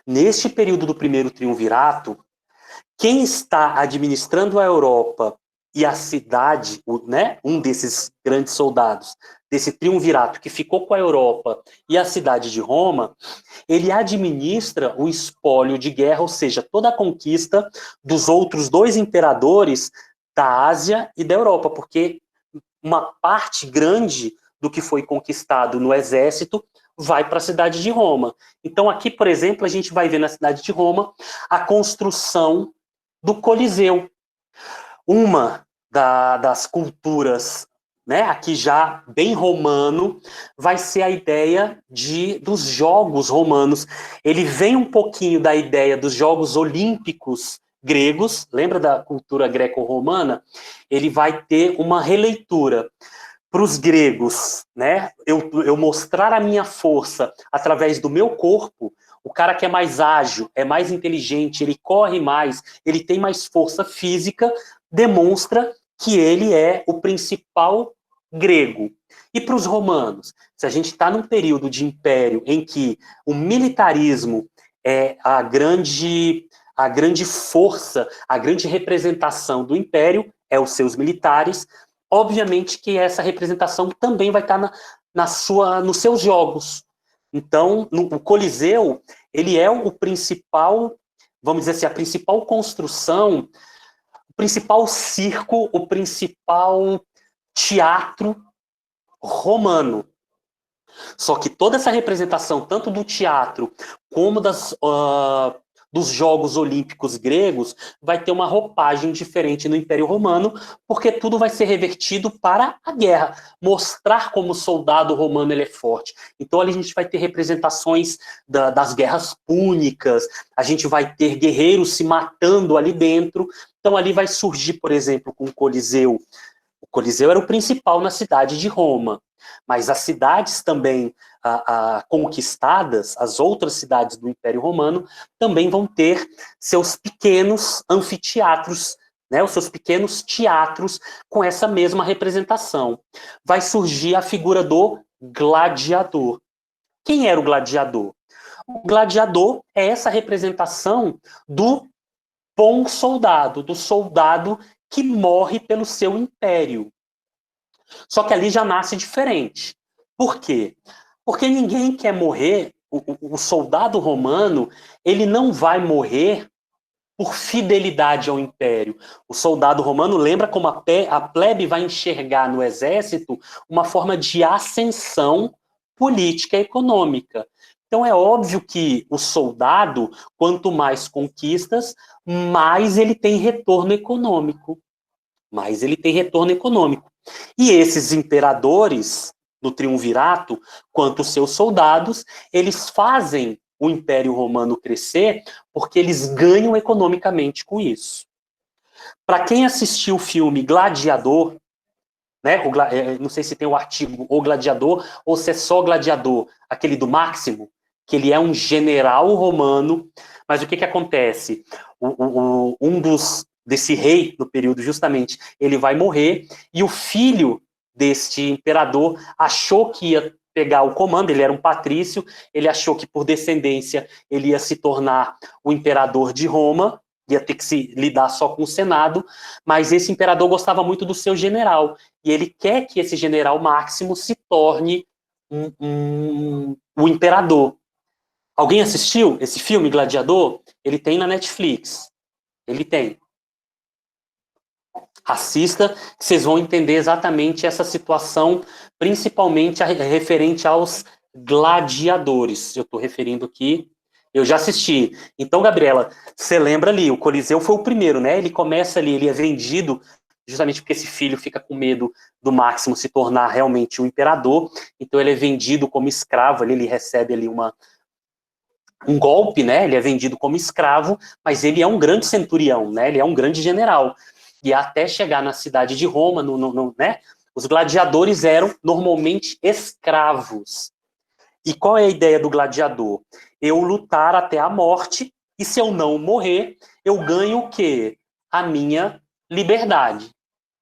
S1: neste período do primeiro triunvirato, quem está administrando a Europa e a cidade, né, um desses grandes soldados, desse triunvirato que ficou com a Europa e a cidade de Roma, ele administra o espólio de guerra, ou seja, toda a conquista dos outros 2 imperadores da Ásia e da Europa, porque uma parte grande do que foi conquistado no exército vai para a cidade de Roma. Então aqui, por exemplo, a gente vai ver na cidade de Roma a construção do Coliseu. Uma das culturas, né, aqui já bem romano, vai ser a ideia dos jogos romanos. Ele vem um pouquinho da ideia dos Jogos Olímpicos gregos, lembra da cultura greco-romana? Ele vai ter uma releitura. Para os gregos, né, eu mostrar a minha força através do meu corpo, o cara que é mais ágil, é mais inteligente, ele corre mais, ele tem mais força física, demonstra que ele é o principal grego. E para os romanos, se a gente está num período de império em que o militarismo é a grande força, a grande representação do império, é os seus militares, obviamente que essa representação também vai estar nos seus jogos. Então, o Coliseu, ele é o principal, vamos dizer assim, a principal construção, o principal circo, o principal teatro romano. Só que toda essa representação, tanto do teatro como dos Jogos Olímpicos gregos, vai ter uma roupagem diferente no Império Romano, porque tudo vai ser revertido para a guerra, mostrar como o soldado romano ele é forte. Então ali a gente vai ter representações das guerras púnicas, a gente vai ter guerreiros se matando ali dentro. Então ali vai surgir, por exemplo, com o Coliseu. O Coliseu era o principal na cidade de Roma, mas as cidades também conquistadas, as outras cidades do Império Romano, também vão ter seus pequenos anfiteatros, né, os seus pequenos teatros com essa mesma representação. Vai surgir a figura do gladiador. Quem era o gladiador? O gladiador é essa representação do bom soldado, do soldado que morre pelo seu império. Só que ali já nasce diferente. Por quê? Porque ninguém quer morrer, o soldado romano, ele não vai morrer por fidelidade ao império. O soldado romano, lembra como a plebe vai enxergar no exército uma forma de ascensão política e econômica. Então é óbvio que o soldado, quanto mais conquistas, mais ele tem retorno econômico. Mais ele tem retorno econômico. E esses imperadores do triunvirato, quanto os seus soldados, eles fazem o Império Romano crescer porque eles ganham economicamente com isso. Para quem assistiu o filme Gladiador, né, não sei se tem o artigo O Gladiador ou se é só Gladiador, aquele do Máximo, que ele é um general romano, mas o que acontece? Desse rei, no período justamente, ele vai morrer, e o filho deste imperador achou que ia pegar o comando, ele era um patrício, ele achou que por descendência ele ia se tornar o imperador de Roma, ia ter que se lidar só com o Senado, mas esse imperador gostava muito do seu general, e ele quer que esse general Máximo se torne o imperador. Alguém assistiu esse filme, Gladiador? Ele tem na Netflix. Ele tem. Assista, que vocês vão entender exatamente essa situação, principalmente referente aos gladiadores. Eu estou referindo aqui, eu já assisti. Então, Gabriela, você lembra ali, o Coliseu foi o primeiro, né? Ele começa ali, ele é vendido justamente porque esse filho fica com medo do Máximo se tornar realmente um imperador. Então, ele é vendido como escravo, ele recebe ali um golpe, né? Ele é vendido como escravo, mas ele é um grande centurião, né? Ele é um grande general. E até chegar na cidade de Roma, né? Os gladiadores eram normalmente escravos. E qual é a ideia do gladiador? Eu lutar até a morte, e se eu não morrer, eu ganho o quê? A minha liberdade,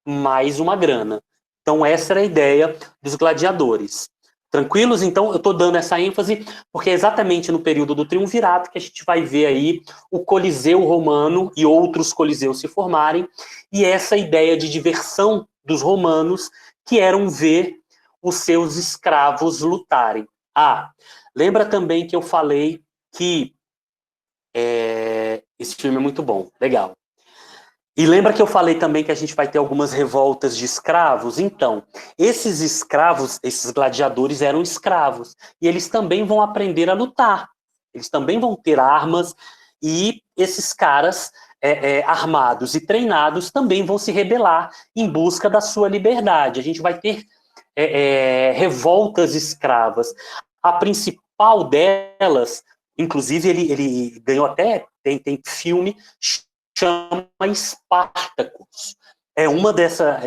S1: mais uma grana. Então essa era a ideia dos gladiadores. Tranquilos? Então, eu estou dando essa ênfase porque é exatamente no período do Triunvirato que a gente vai ver aí o Coliseu Romano e outros coliseus se formarem, e essa ideia de diversão dos romanos, que eram ver os seus escravos lutarem. Ah, lembra também que eu falei que esse filme é muito bom, legal. E lembra que eu falei também que a gente vai ter algumas revoltas de escravos? Então, esses escravos, esses gladiadores eram escravos. E eles também vão aprender a lutar. Eles também vão ter armas. E esses caras armados e treinados também vão se rebelar em busca da sua liberdade. A gente vai ter revoltas escravas. A principal delas, inclusive ele ganhou até, tem filme, chama Espartacus.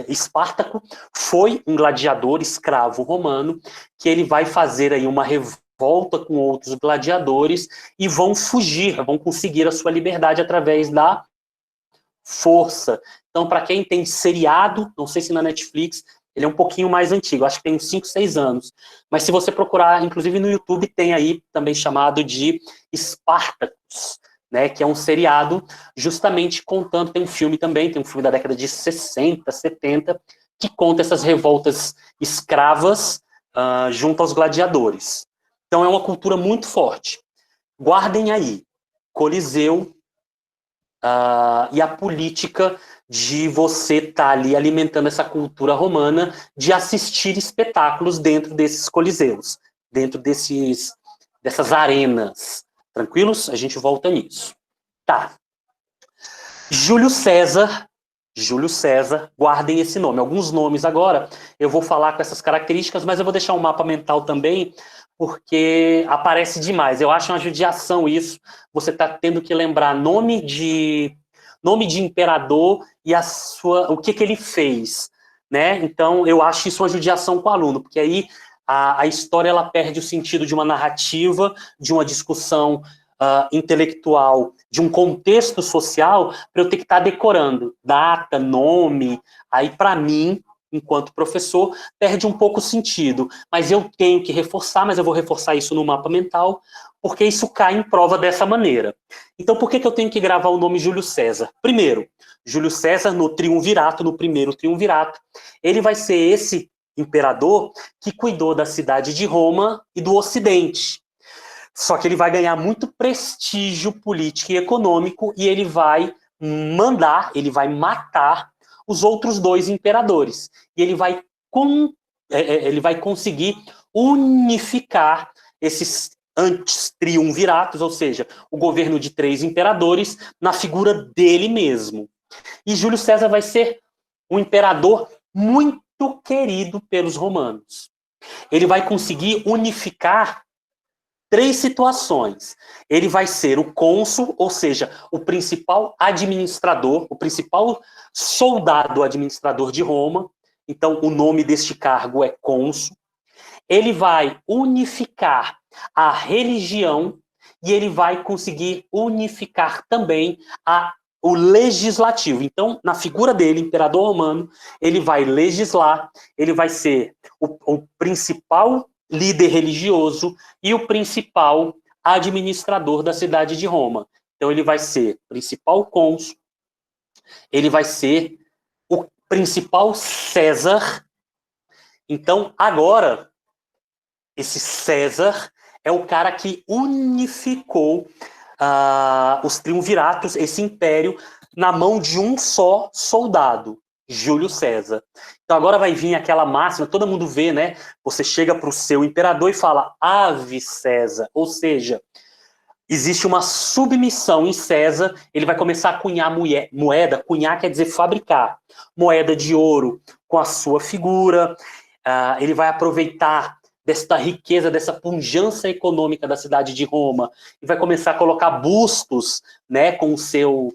S1: Espartaco foi um gladiador escravo romano que ele vai fazer aí uma revolta com outros gladiadores e vão fugir, vão conseguir a sua liberdade através da força. Então, para quem tem seriado, não sei se na Netflix, ele é um pouquinho mais antigo, acho que tem uns 5, 6 anos. Mas se você procurar, inclusive no YouTube, tem aí também chamado de Espartacus, né, que é um seriado justamente contando, tem um filme também, tem um filme da década de 60, 70, que conta essas revoltas escravas junto aos gladiadores. Então é uma cultura muito forte. Guardem aí, Coliseu e a política de você estar ali alimentando essa cultura romana de assistir espetáculos dentro desses coliseus, dentro dessas arenas. Tranquilos? A gente volta nisso. Tá. Júlio César, guardem esse nome. Alguns nomes agora, eu vou falar com essas características, mas eu vou deixar um mapa mental também, porque aparece demais. Eu acho uma judiação isso. Você está tendo que lembrar nome de imperador e o que ele fez, né? Então, eu acho isso uma judiação com o aluno, porque aí a história ela perde o sentido de uma narrativa, de uma discussão intelectual, de um contexto social, para eu ter que estar decorando data, nome. Aí, para mim, enquanto professor, perde um pouco o sentido. Mas eu tenho que reforçar, mas eu vou reforçar isso no mapa mental, porque isso cai em prova dessa maneira. Então, por que eu tenho que gravar o nome Júlio César? Primeiro, Júlio César no Triunvirato, no primeiro Triunvirato, ele vai ser esse imperador que cuidou da cidade de Roma e do Ocidente. Só que ele vai ganhar muito prestígio político e econômico e ele vai matar os outros 2 imperadores. E ele vai conseguir unificar esses antes triunviratos, ou seja, o governo de 3 imperadores, na figura dele mesmo. E Júlio César vai ser um imperador muito querido pelos romanos. Ele vai conseguir unificar 3 situações. Ele vai ser o cônsul, ou seja, o principal administrador, o principal soldado administrador de Roma. Então, o nome deste cargo é cônsul. Ele vai unificar a religião e ele vai conseguir unificar também o legislativo. Então, na figura dele, imperador romano, ele vai legislar, ele vai ser o principal líder religioso e o principal administrador da cidade de Roma. Então, ele vai ser principal cônsul, ele vai ser o principal César. Então, agora, esse César é o cara que unificou os triunviratos, esse império, na mão de um só soldado, Júlio César. Então agora vai vir aquela máxima, todo mundo vê, né? Você chega para o seu imperador e fala, Ave César, ou seja, existe uma submissão em César, ele vai começar a cunhar moeda, cunhar quer dizer fabricar, moeda de ouro com a sua figura, ele vai aproveitar desta riqueza, dessa pujança econômica da cidade de Roma, e vai começar a colocar bustos, né, com o seu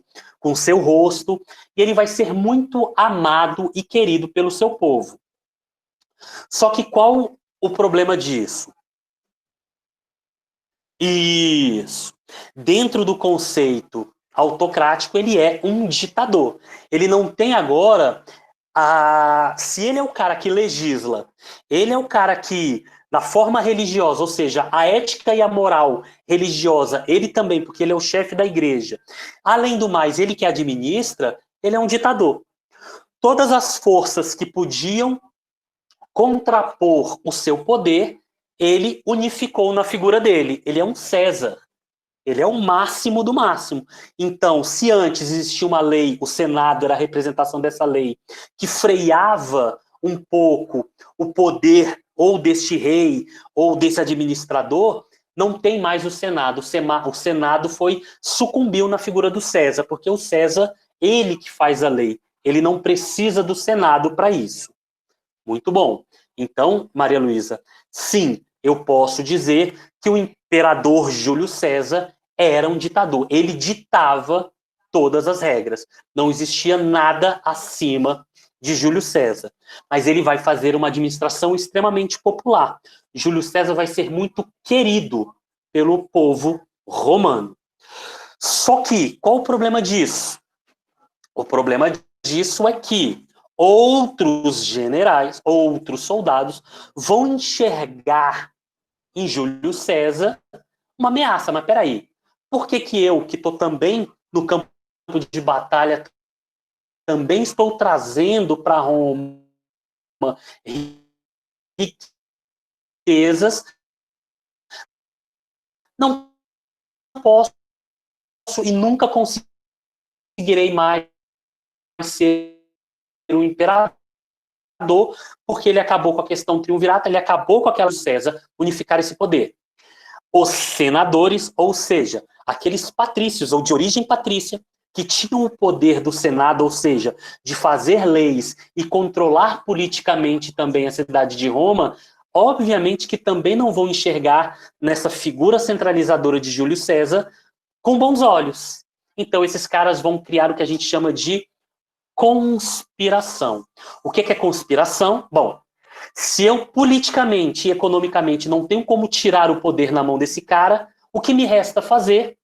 S1: rosto, e ele vai ser muito amado e querido pelo seu povo. Só que qual o problema disso? Isso. Dentro do conceito autocrático, ele é um ditador. Ele não tem agora se ele é o cara que legisla, ele é o cara que, na forma religiosa, ou seja, a ética e a moral religiosa, ele também, porque ele é o chefe da igreja. Além do mais, ele que administra, ele é um ditador. Todas as forças que podiam contrapor o seu poder, ele unificou na figura dele. Ele é um César. Ele é o máximo do máximo. Então, se antes existia uma lei, o Senado era a representação dessa lei, que freava um pouco o poder ou deste rei ou desse administrador, não tem mais o Senado. O Senado sucumbiu na figura do César, porque o César, ele que faz a lei. Ele não precisa do Senado para isso. Muito bom. Então, Maria Luísa, sim, eu posso dizer que o imperador Júlio César era um ditador. Ele ditava todas as regras. Não existia nada acima de Júlio César. Mas ele vai fazer uma administração extremamente popular. Júlio César vai ser muito querido pelo povo romano. Só que, qual o problema disso? O problema disso é que outros generais, outros soldados, vão enxergar em Júlio César uma ameaça. Mas peraí, por que eu, que estou também no campo de batalha, também estou trazendo para Roma riquezas, não posso e nunca conseguirei mais ser um imperador, porque ele acabou com a questão triunvirata, ele acabou com aquela de César, unificar esse poder. Os senadores, ou seja, aqueles patrícios ou de origem patrícia, que tinham o poder do Senado, ou seja, de fazer leis e controlar politicamente também a cidade de Roma, obviamente que também não vão enxergar nessa figura centralizadora de Júlio César com bons olhos. Então esses caras vão criar o que a gente chama de conspiração. O que é conspiração? Bom, se eu politicamente e economicamente não tenho como tirar o poder na mão desse cara, o que me resta fazer?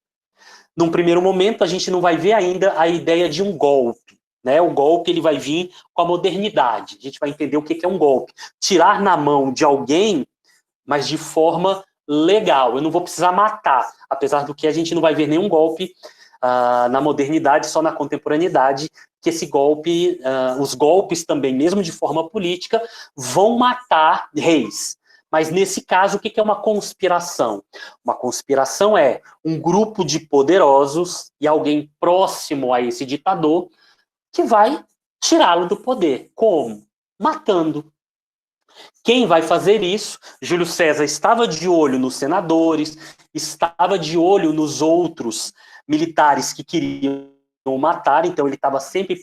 S1: Num primeiro momento, a gente não vai ver ainda a ideia de um golpe. Né? O golpe ele vai vir com a modernidade. A gente vai entender o que é um golpe. Tirar na mão de alguém, mas de forma legal. Eu não vou precisar matar, apesar do que a gente não vai ver nenhum golpe na modernidade, só na contemporaneidade, que esse golpe, os golpes também, mesmo de forma política, vão matar reis. Mas nesse caso, o que é uma conspiração? Uma conspiração é um grupo de poderosos e alguém próximo a esse ditador que vai tirá-lo do poder. Como? Matando. Quem vai fazer isso? Júlio César estava de olho nos senadores, estava de olho nos outros militares que queriam matar, então ele estava sempre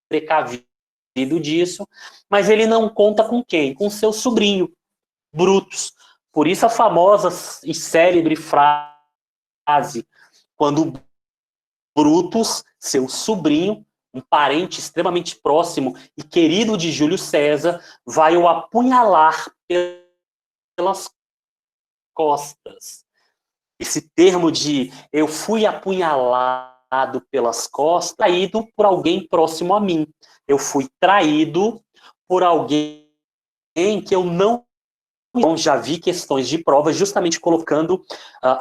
S1: precavido disso, mas ele não conta com quem? Com seu sobrinho, Brutus. Por isso a famosa e célebre frase, quando Brutus, seu sobrinho, um parente extremamente próximo e querido de Júlio César, vai o apunhalar pelas costas. Esse termo de eu fui apunhalado pelas costas, traído por alguém próximo a mim. Eu fui traído por alguém que eu não... Então, já vi questões de prova justamente colocando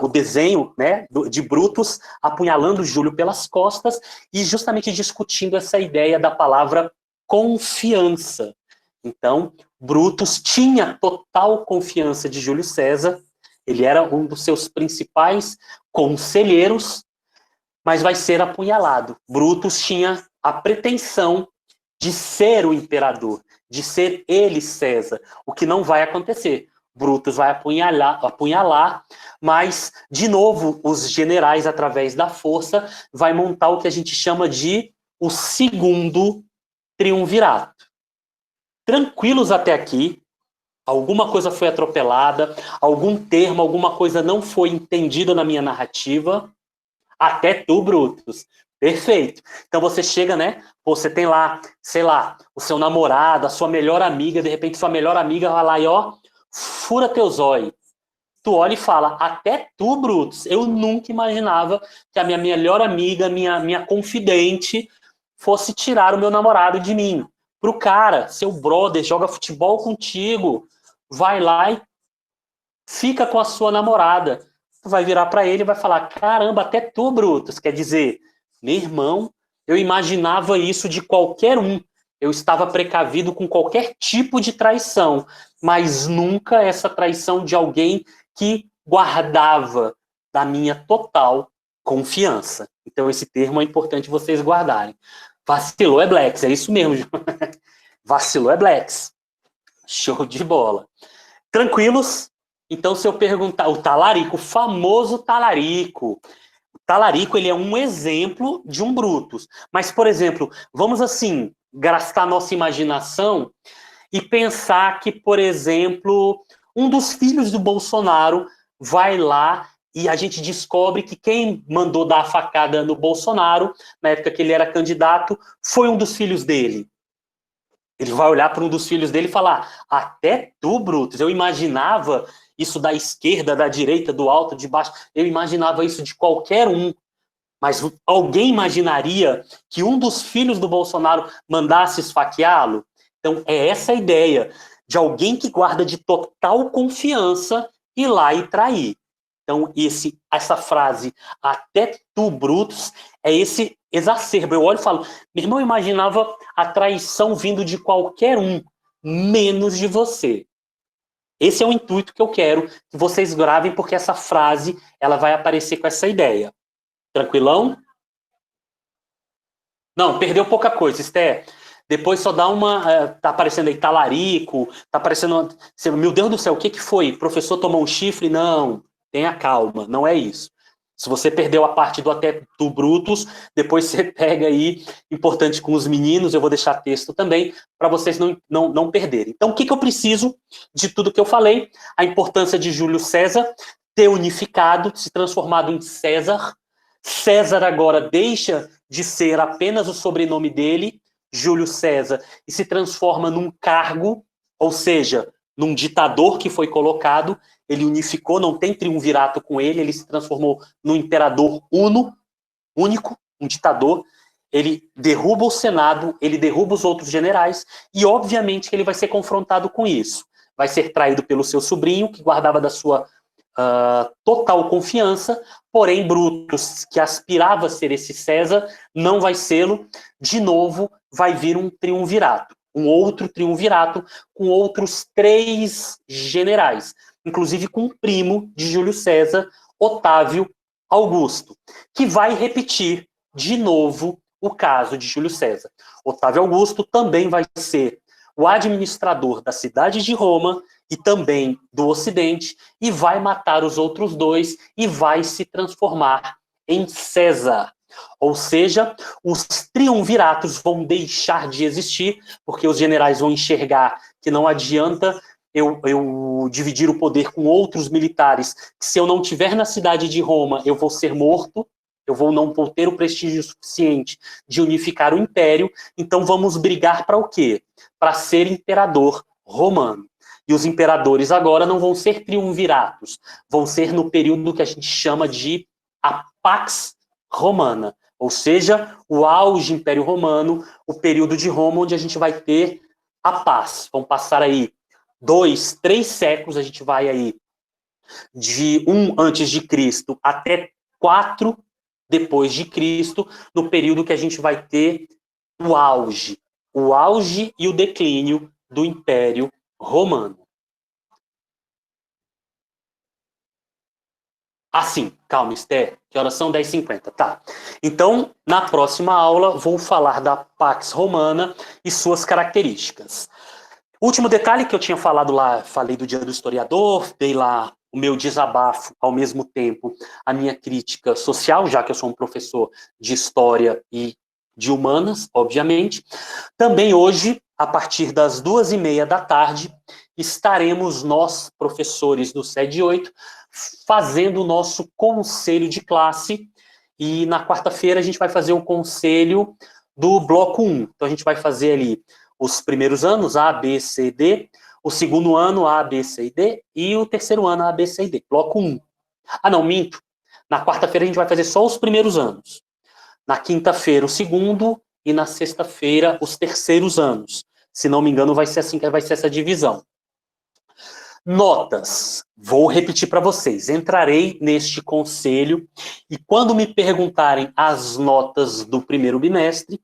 S1: o desenho, né, de Brutus apunhalando Júlio pelas costas e justamente discutindo essa ideia da palavra confiança. Então, Brutus tinha total confiança de Júlio César Ele era um dos seus principais conselheiros, mas vai ser apunhalado. Brutus tinha a pretensão de ser o imperador, de ser ele César, o que não vai acontecer. Brutus vai apunhalar, mas, de novo, os generais, através da força, vai montar o que a gente chama de o segundo triunvirato. Tranquilos até aqui, alguma coisa foi atropelada, algum termo, alguma coisa não foi entendida na minha narrativa, até tu, Brutus. Perfeito. Então você chega, né? Você tem lá, sei lá, o seu namorado, a sua melhor amiga, de repente sua melhor amiga vai lá e ó, fura teus olhos. Tu olha e fala, até tu, Brutus, eu nunca imaginava que a minha melhor amiga, minha confidente, fosse tirar o meu namorado de mim. Pro cara, seu brother, joga futebol contigo, vai lá e fica com a sua namorada. Tu vai virar para ele e vai falar, caramba, até tu, Brutus. Quer dizer, meu irmão, eu imaginava isso de qualquer um. Eu estava precavido com qualquer tipo de traição, mas nunca essa traição de alguém que guardava da minha total confiança. Então esse termo é importante vocês guardarem. Vacilou é Blacks, é isso mesmo. Vacilou é Blacks. Show de bola. Tranquilos? Então, se eu perguntar, o talarico, o famoso talarico. O talarico, ele é um exemplo de um Brutus. Mas, por exemplo, vamos assim, gastar nossa imaginação e pensar que, por exemplo, um dos filhos do Bolsonaro vai lá e a gente descobre que quem mandou dar a facada no Bolsonaro, na época que ele era candidato, foi um dos filhos dele. Ele vai olhar para um dos filhos dele e falar, até tu, Brutus, eu imaginava isso da esquerda, da direita, do alto, de baixo, eu imaginava isso de qualquer um, mas alguém imaginaria que um dos filhos do Bolsonaro mandasse esfaqueá-lo? Então, é essa a ideia de alguém que guarda de total confiança ir lá e trair. Então, essa frase, até tu, Brutus, é esse exacerbo. Eu olho e falo, meu irmão, eu imaginava a traição vindo de qualquer um, menos de você. Esse é o intuito que eu quero que vocês gravem, porque essa frase ela vai aparecer com essa ideia. Tranquilão? Não, perdeu pouca coisa, Esté. Depois só dá uma. Tá aparecendo aí talarico, tá aparecendo. Meu Deus do céu, o que que foi? O professor tomou um chifre? Não, tenha calma, não é isso. Se você perdeu a parte do até do Brutus, depois você pega aí, importante com os meninos, eu vou deixar texto também, para vocês não perderem. Então, o que, que eu preciso de tudo que eu falei? A importância de Júlio César ter unificado, se transformado em César. César agora deixa de ser apenas o sobrenome dele, Júlio César, e se transforma num cargo, ou seja, num ditador que foi colocado, ele unificou, não tem triunvirato com ele, ele se transformou num imperador único, um ditador, ele derruba o Senado, ele derruba os outros generais, e obviamente que ele vai ser confrontado com isso. Vai ser traído pelo seu sobrinho, que guardava da sua total confiança, porém Brutus, que aspirava a ser esse César, não vai sê-lo. De novo, vai vir um triunvirato, um outro triunvirato com outros 3 generais, inclusive com um primo de Júlio César, Otávio Augusto, que vai repetir de novo o caso de Júlio César. Otávio Augusto também vai ser o administrador da cidade de Roma e também do Ocidente, e vai matar os outros 2 e vai se transformar em César. Ou seja, os triunviratos vão deixar de existir, porque os generais vão enxergar que não adianta eu dividir o poder com outros militares, que se eu não estiver na cidade de Roma, eu vou ser morto, não vou ter o prestígio suficiente de unificar o império, então vamos brigar para o quê? Para ser imperador romano. E os imperadores agora não vão ser triunviratos, vão ser no período que a gente chama de a Pax Romana, ou seja, o auge Império Romano, o período de Roma onde a gente vai ter a paz. Vão passar aí 2, 3 séculos, a gente vai aí de 1 antes de Cristo até 4 depois de Cristo, no período que a gente vai ter o auge e o declínio do Império Romano. Ah, sim, calma, Esther, que horas são? 10h50, tá. Então, na próxima aula, vou falar da Pax Romana e suas características. Último detalhe que eu tinha falado lá, falei do Dia do Historiador, dei lá o meu desabafo, ao mesmo tempo, a minha crítica social, já que eu sou um professor de História e de Humanas, obviamente. Também hoje, a partir das 14h30, estaremos nós, professores do SED 8, fazendo o nosso conselho de classe, e na quarta-feira a gente vai fazer o conselho do bloco 1. Então a gente vai fazer ali os primeiros anos, A, B, C, D, o segundo ano, A, B, C e D, e o terceiro ano, A, B, C e D, bloco 1. Ah, não, minto. Na quarta-feira a gente vai fazer só os primeiros anos. Na quinta-feira, o segundo, e na sexta-feira, os terceiros anos. Se não me engano, vai ser assim que vai ser essa divisão. Notas. Vou repetir para vocês. Entrarei neste conselho e quando me perguntarem as notas do primeiro bimestre,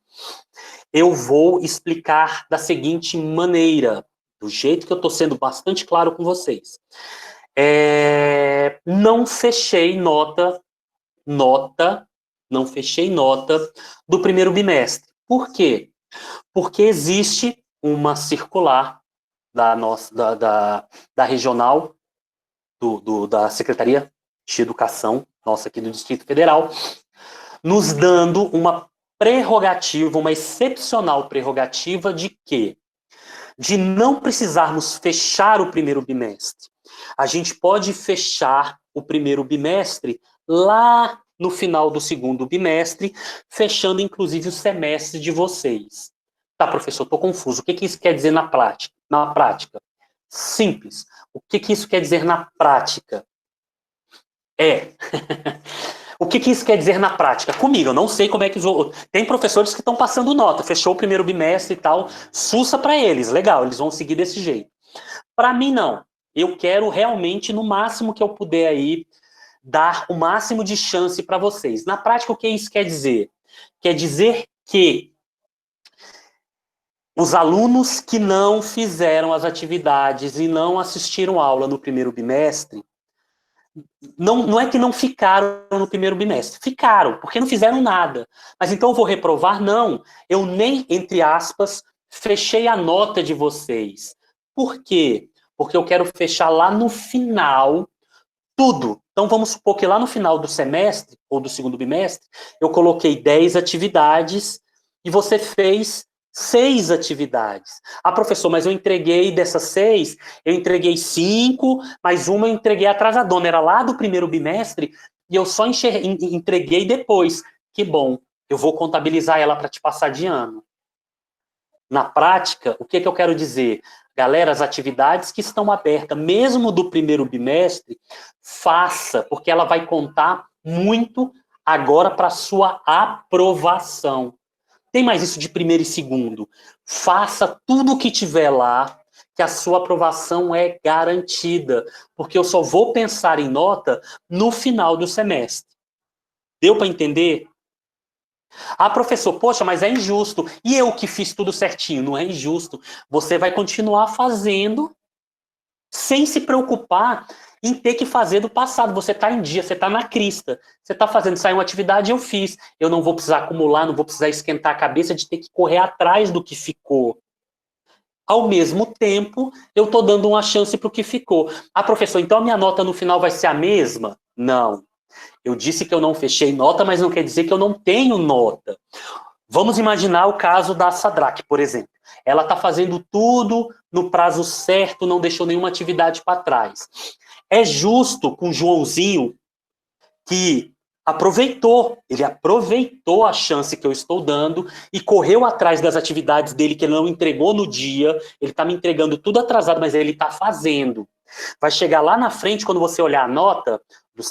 S1: eu vou explicar da seguinte maneira, do jeito que eu estou sendo bastante claro com vocês. Não fechei nota do primeiro bimestre. Por quê? Porque existe uma circular da regional, da Secretaria de Educação, nossa aqui do Distrito Federal, nos dando uma prerrogativa, uma excepcional prerrogativa de quê? De não precisarmos fechar o primeiro bimestre. A gente pode fechar o primeiro bimestre lá no final do segundo bimestre, fechando inclusive o semestre de vocês. Tá, professor, estou confuso. O que isso quer dizer na prática? Na prática, simples. O que isso quer dizer na prática? O que isso quer dizer na prática? Comigo, eu não sei como é que... Tem professores que estão passando nota, fechou o primeiro bimestre e tal, sussa para eles, legal, eles vão seguir desse jeito. Para mim, não. Eu quero realmente, no máximo que eu puder aí, dar o máximo de chance para vocês. Na prática, o que isso quer dizer? Quer dizer que os alunos que não fizeram as atividades e não assistiram aula no primeiro bimestre, não é que não ficaram no primeiro bimestre, ficaram, porque não fizeram nada. Mas então eu vou reprovar? Não, eu nem, entre aspas, fechei a nota de vocês. Por quê? Porque eu quero fechar lá no final tudo. Então vamos supor que lá no final do semestre, ou do segundo bimestre, eu coloquei 10 atividades e você fez 6 atividades. Ah, professor, mas eu entreguei dessas 6, eu entreguei 5, mas uma eu entreguei atrasadona, era lá do primeiro bimestre, e eu só entreguei depois. Que bom, eu vou contabilizar ela para te passar de ano. Na prática, o que eu quero dizer? Galera, as atividades que estão abertas, mesmo do primeiro bimestre, faça, porque ela vai contar muito agora para sua aprovação. Tem mais isso de primeiro e segundo. Faça tudo o que tiver lá, que a sua aprovação é garantida, porque eu só vou pensar em nota no final do semestre. Deu para entender? Ah, professor, poxa, mas é injusto. E eu que fiz tudo certinho? Não é injusto. Você vai continuar fazendo sem se preocupar em ter que fazer do passado. Você está em dia, você está na crista. Você está fazendo, saiu uma atividade, eu fiz. Eu não vou precisar acumular, não vou precisar esquentar a cabeça de ter que correr atrás do que ficou. Ao mesmo tempo, eu estou dando uma chance para o que ficou. Ah, professor, então a minha nota no final vai ser a mesma? Não. Eu disse que eu não fechei nota, mas não quer dizer que eu não tenho nota. Vamos imaginar o caso da Sadraque, por exemplo. Ela está fazendo tudo no prazo certo, não deixou nenhuma atividade para trás. É justo com o Joãozinho, que ele aproveitou a chance que eu estou dando e correu atrás das atividades dele que ele não entregou no dia, ele está me entregando tudo atrasado, mas ele está fazendo. Vai chegar lá na frente, quando você olhar a nota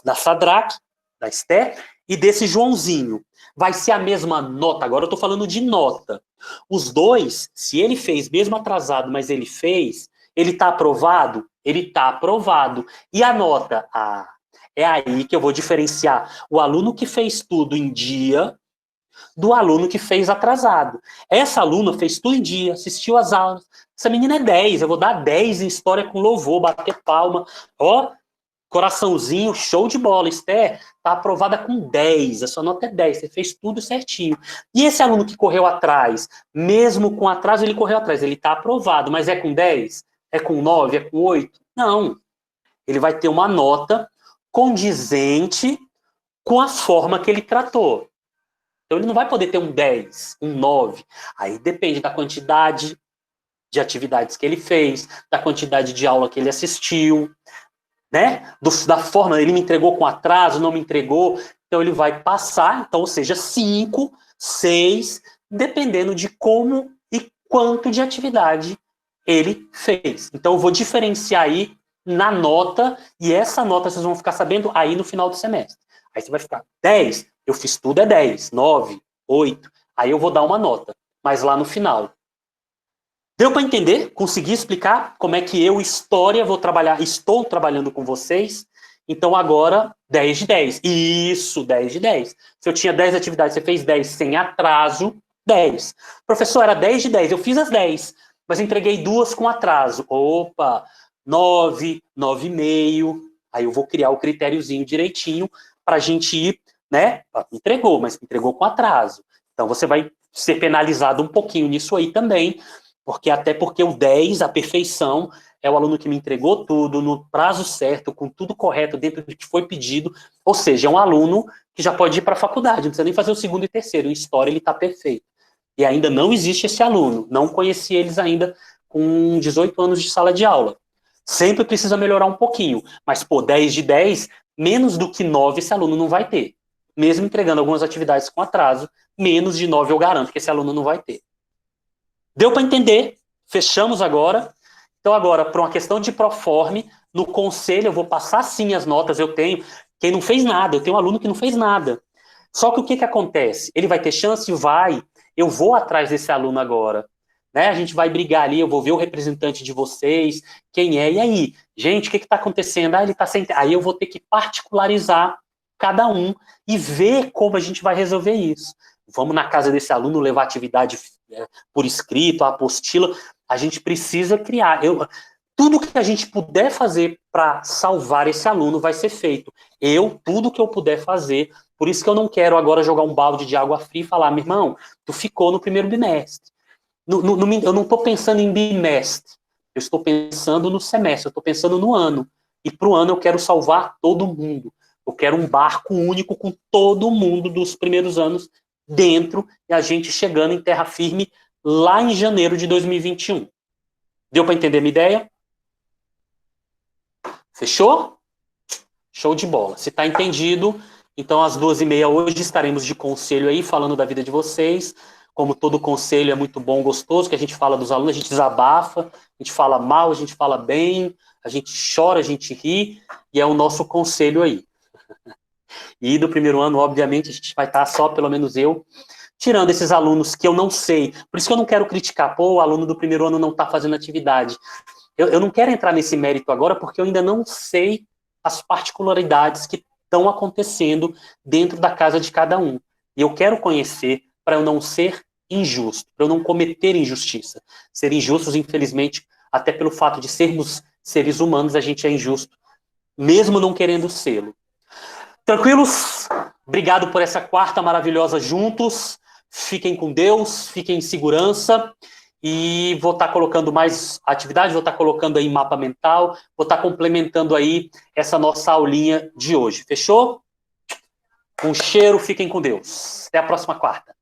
S1: da Sadraque, da Esther, e desse Joãozinho. Vai ser a mesma nota, agora eu estou falando de nota. Os dois, se ele fez mesmo atrasado, mas ele fez, ele está aprovado? Ele está aprovado. E a nota? É aí que eu vou diferenciar o aluno que fez tudo em dia do aluno que fez atrasado. Essa aluna fez tudo em dia, assistiu às aulas. Essa menina é 10, eu vou dar 10 em história com louvor, bater palma. Ó, Coraçãozinho, show de bola. Esther, tá aprovada com 10. A sua nota é 10. Você fez tudo certinho. E esse aluno que correu atrás, mesmo com atraso, ele correu atrás. Ele tá aprovado, mas é com 10? É com 9? É com 8? Não. Ele vai ter uma nota condizente com a forma que ele tratou. Então ele não vai poder ter um 10, um 9. Aí depende da quantidade de atividades que ele fez, da quantidade de aula que ele assistiu, né? Da forma, ele me entregou com atraso, não me entregou, então ele vai passar, então, ou seja, 5, 6, dependendo de como e quanto de atividade ele fez. Então eu vou diferenciar aí na nota, e essa nota vocês vão ficar sabendo aí no final do semestre. Aí você vai ficar 10, eu fiz tudo é 10, 9, 8, aí eu vou dar uma nota, mas lá no final. Deu para entender? Consegui explicar como é que eu, história, vou trabalhar, estou trabalhando com vocês. Então agora, 10 de 10. Isso, 10 de 10. Se eu tinha 10 atividades, você fez 10 sem atraso, 10. Professor, era 10 de 10, eu fiz as 10, mas entreguei 2 com atraso. Opa, 9, 9,5. Aí eu vou criar o critériozinho direitinho para a gente ir, né? Entregou, mas entregou com atraso. Então você vai ser penalizado um pouquinho nisso aí também, até porque o 10, a perfeição, é o aluno que me entregou tudo, no prazo certo, com tudo correto, dentro do que foi pedido. Ou seja, é um aluno que já pode ir para a faculdade, não precisa nem fazer o segundo e terceiro. Em história, ele está perfeito. E ainda não existe esse aluno. Não conheci eles ainda com 18 anos de sala de aula. Sempre precisa melhorar um pouquinho. Mas, pô, 10 de 10, menos do que 9 esse aluno não vai ter. Mesmo entregando algumas atividades com atraso, menos de 9 eu garanto que esse aluno não vai ter. Deu para entender? Fechamos agora. Então, agora, para uma questão de proforme, no conselho eu vou passar sim as notas, eu tenho. Quem não fez nada, eu tenho um aluno que não fez nada. Só que o que acontece? Ele vai ter chance? Vai. Eu vou atrás desse aluno agora. Né? A gente vai brigar ali, eu vou ver o representante de vocês, quem é, e aí? Gente, o que está acontecendo? Ah, ele está sem... Aí eu vou ter que particularizar cada um e ver como a gente vai resolver isso. Vamos na casa desse aluno levar atividade por escrito, a apostila. A gente precisa criar. Tudo que a gente puder fazer para salvar esse aluno vai ser feito. Tudo que eu puder fazer. Por isso que eu não quero agora jogar um balde de água fria e falar, meu irmão, tu ficou no primeiro bimestre. Eu não estou pensando em bimestre. Eu estou pensando no semestre, eu estou pensando no ano. E para o ano eu quero salvar todo mundo. Eu quero um barco único com todo mundo dos primeiros anos dentro e a gente chegando em terra firme lá em janeiro de 2021. Deu para entender a minha ideia? Fechou? Show de bola. Se está entendido, então às 2h30 hoje estaremos de conselho aí, falando da vida de vocês. Como todo conselho é muito bom, gostoso, que a gente fala dos alunos, a gente desabafa, a gente fala mal, a gente fala bem, a gente chora, a gente ri, e é o nosso conselho aí. E do primeiro ano, obviamente, a gente vai estar só, pelo menos eu, tirando esses alunos que eu não sei. Por isso que eu não quero criticar, pô, o aluno do primeiro ano não está fazendo atividade. Eu não quero entrar nesse mérito agora, porque eu ainda não sei as particularidades que estão acontecendo dentro da casa de cada um. E eu quero conhecer para eu não ser injusto, para eu não cometer injustiça. Ser injustos, infelizmente, até pelo fato de sermos seres humanos, a gente é injusto, mesmo não querendo sê-lo. Tranquilos? Obrigado por essa quarta maravilhosa juntos. Fiquem com Deus, fiquem em segurança. E vou estar colocando mais atividade, vou estar colocando aí mapa mental, vou estar complementando aí essa nossa aulinha de hoje. Fechou? Um cheiro, fiquem com Deus. Até a próxima quarta.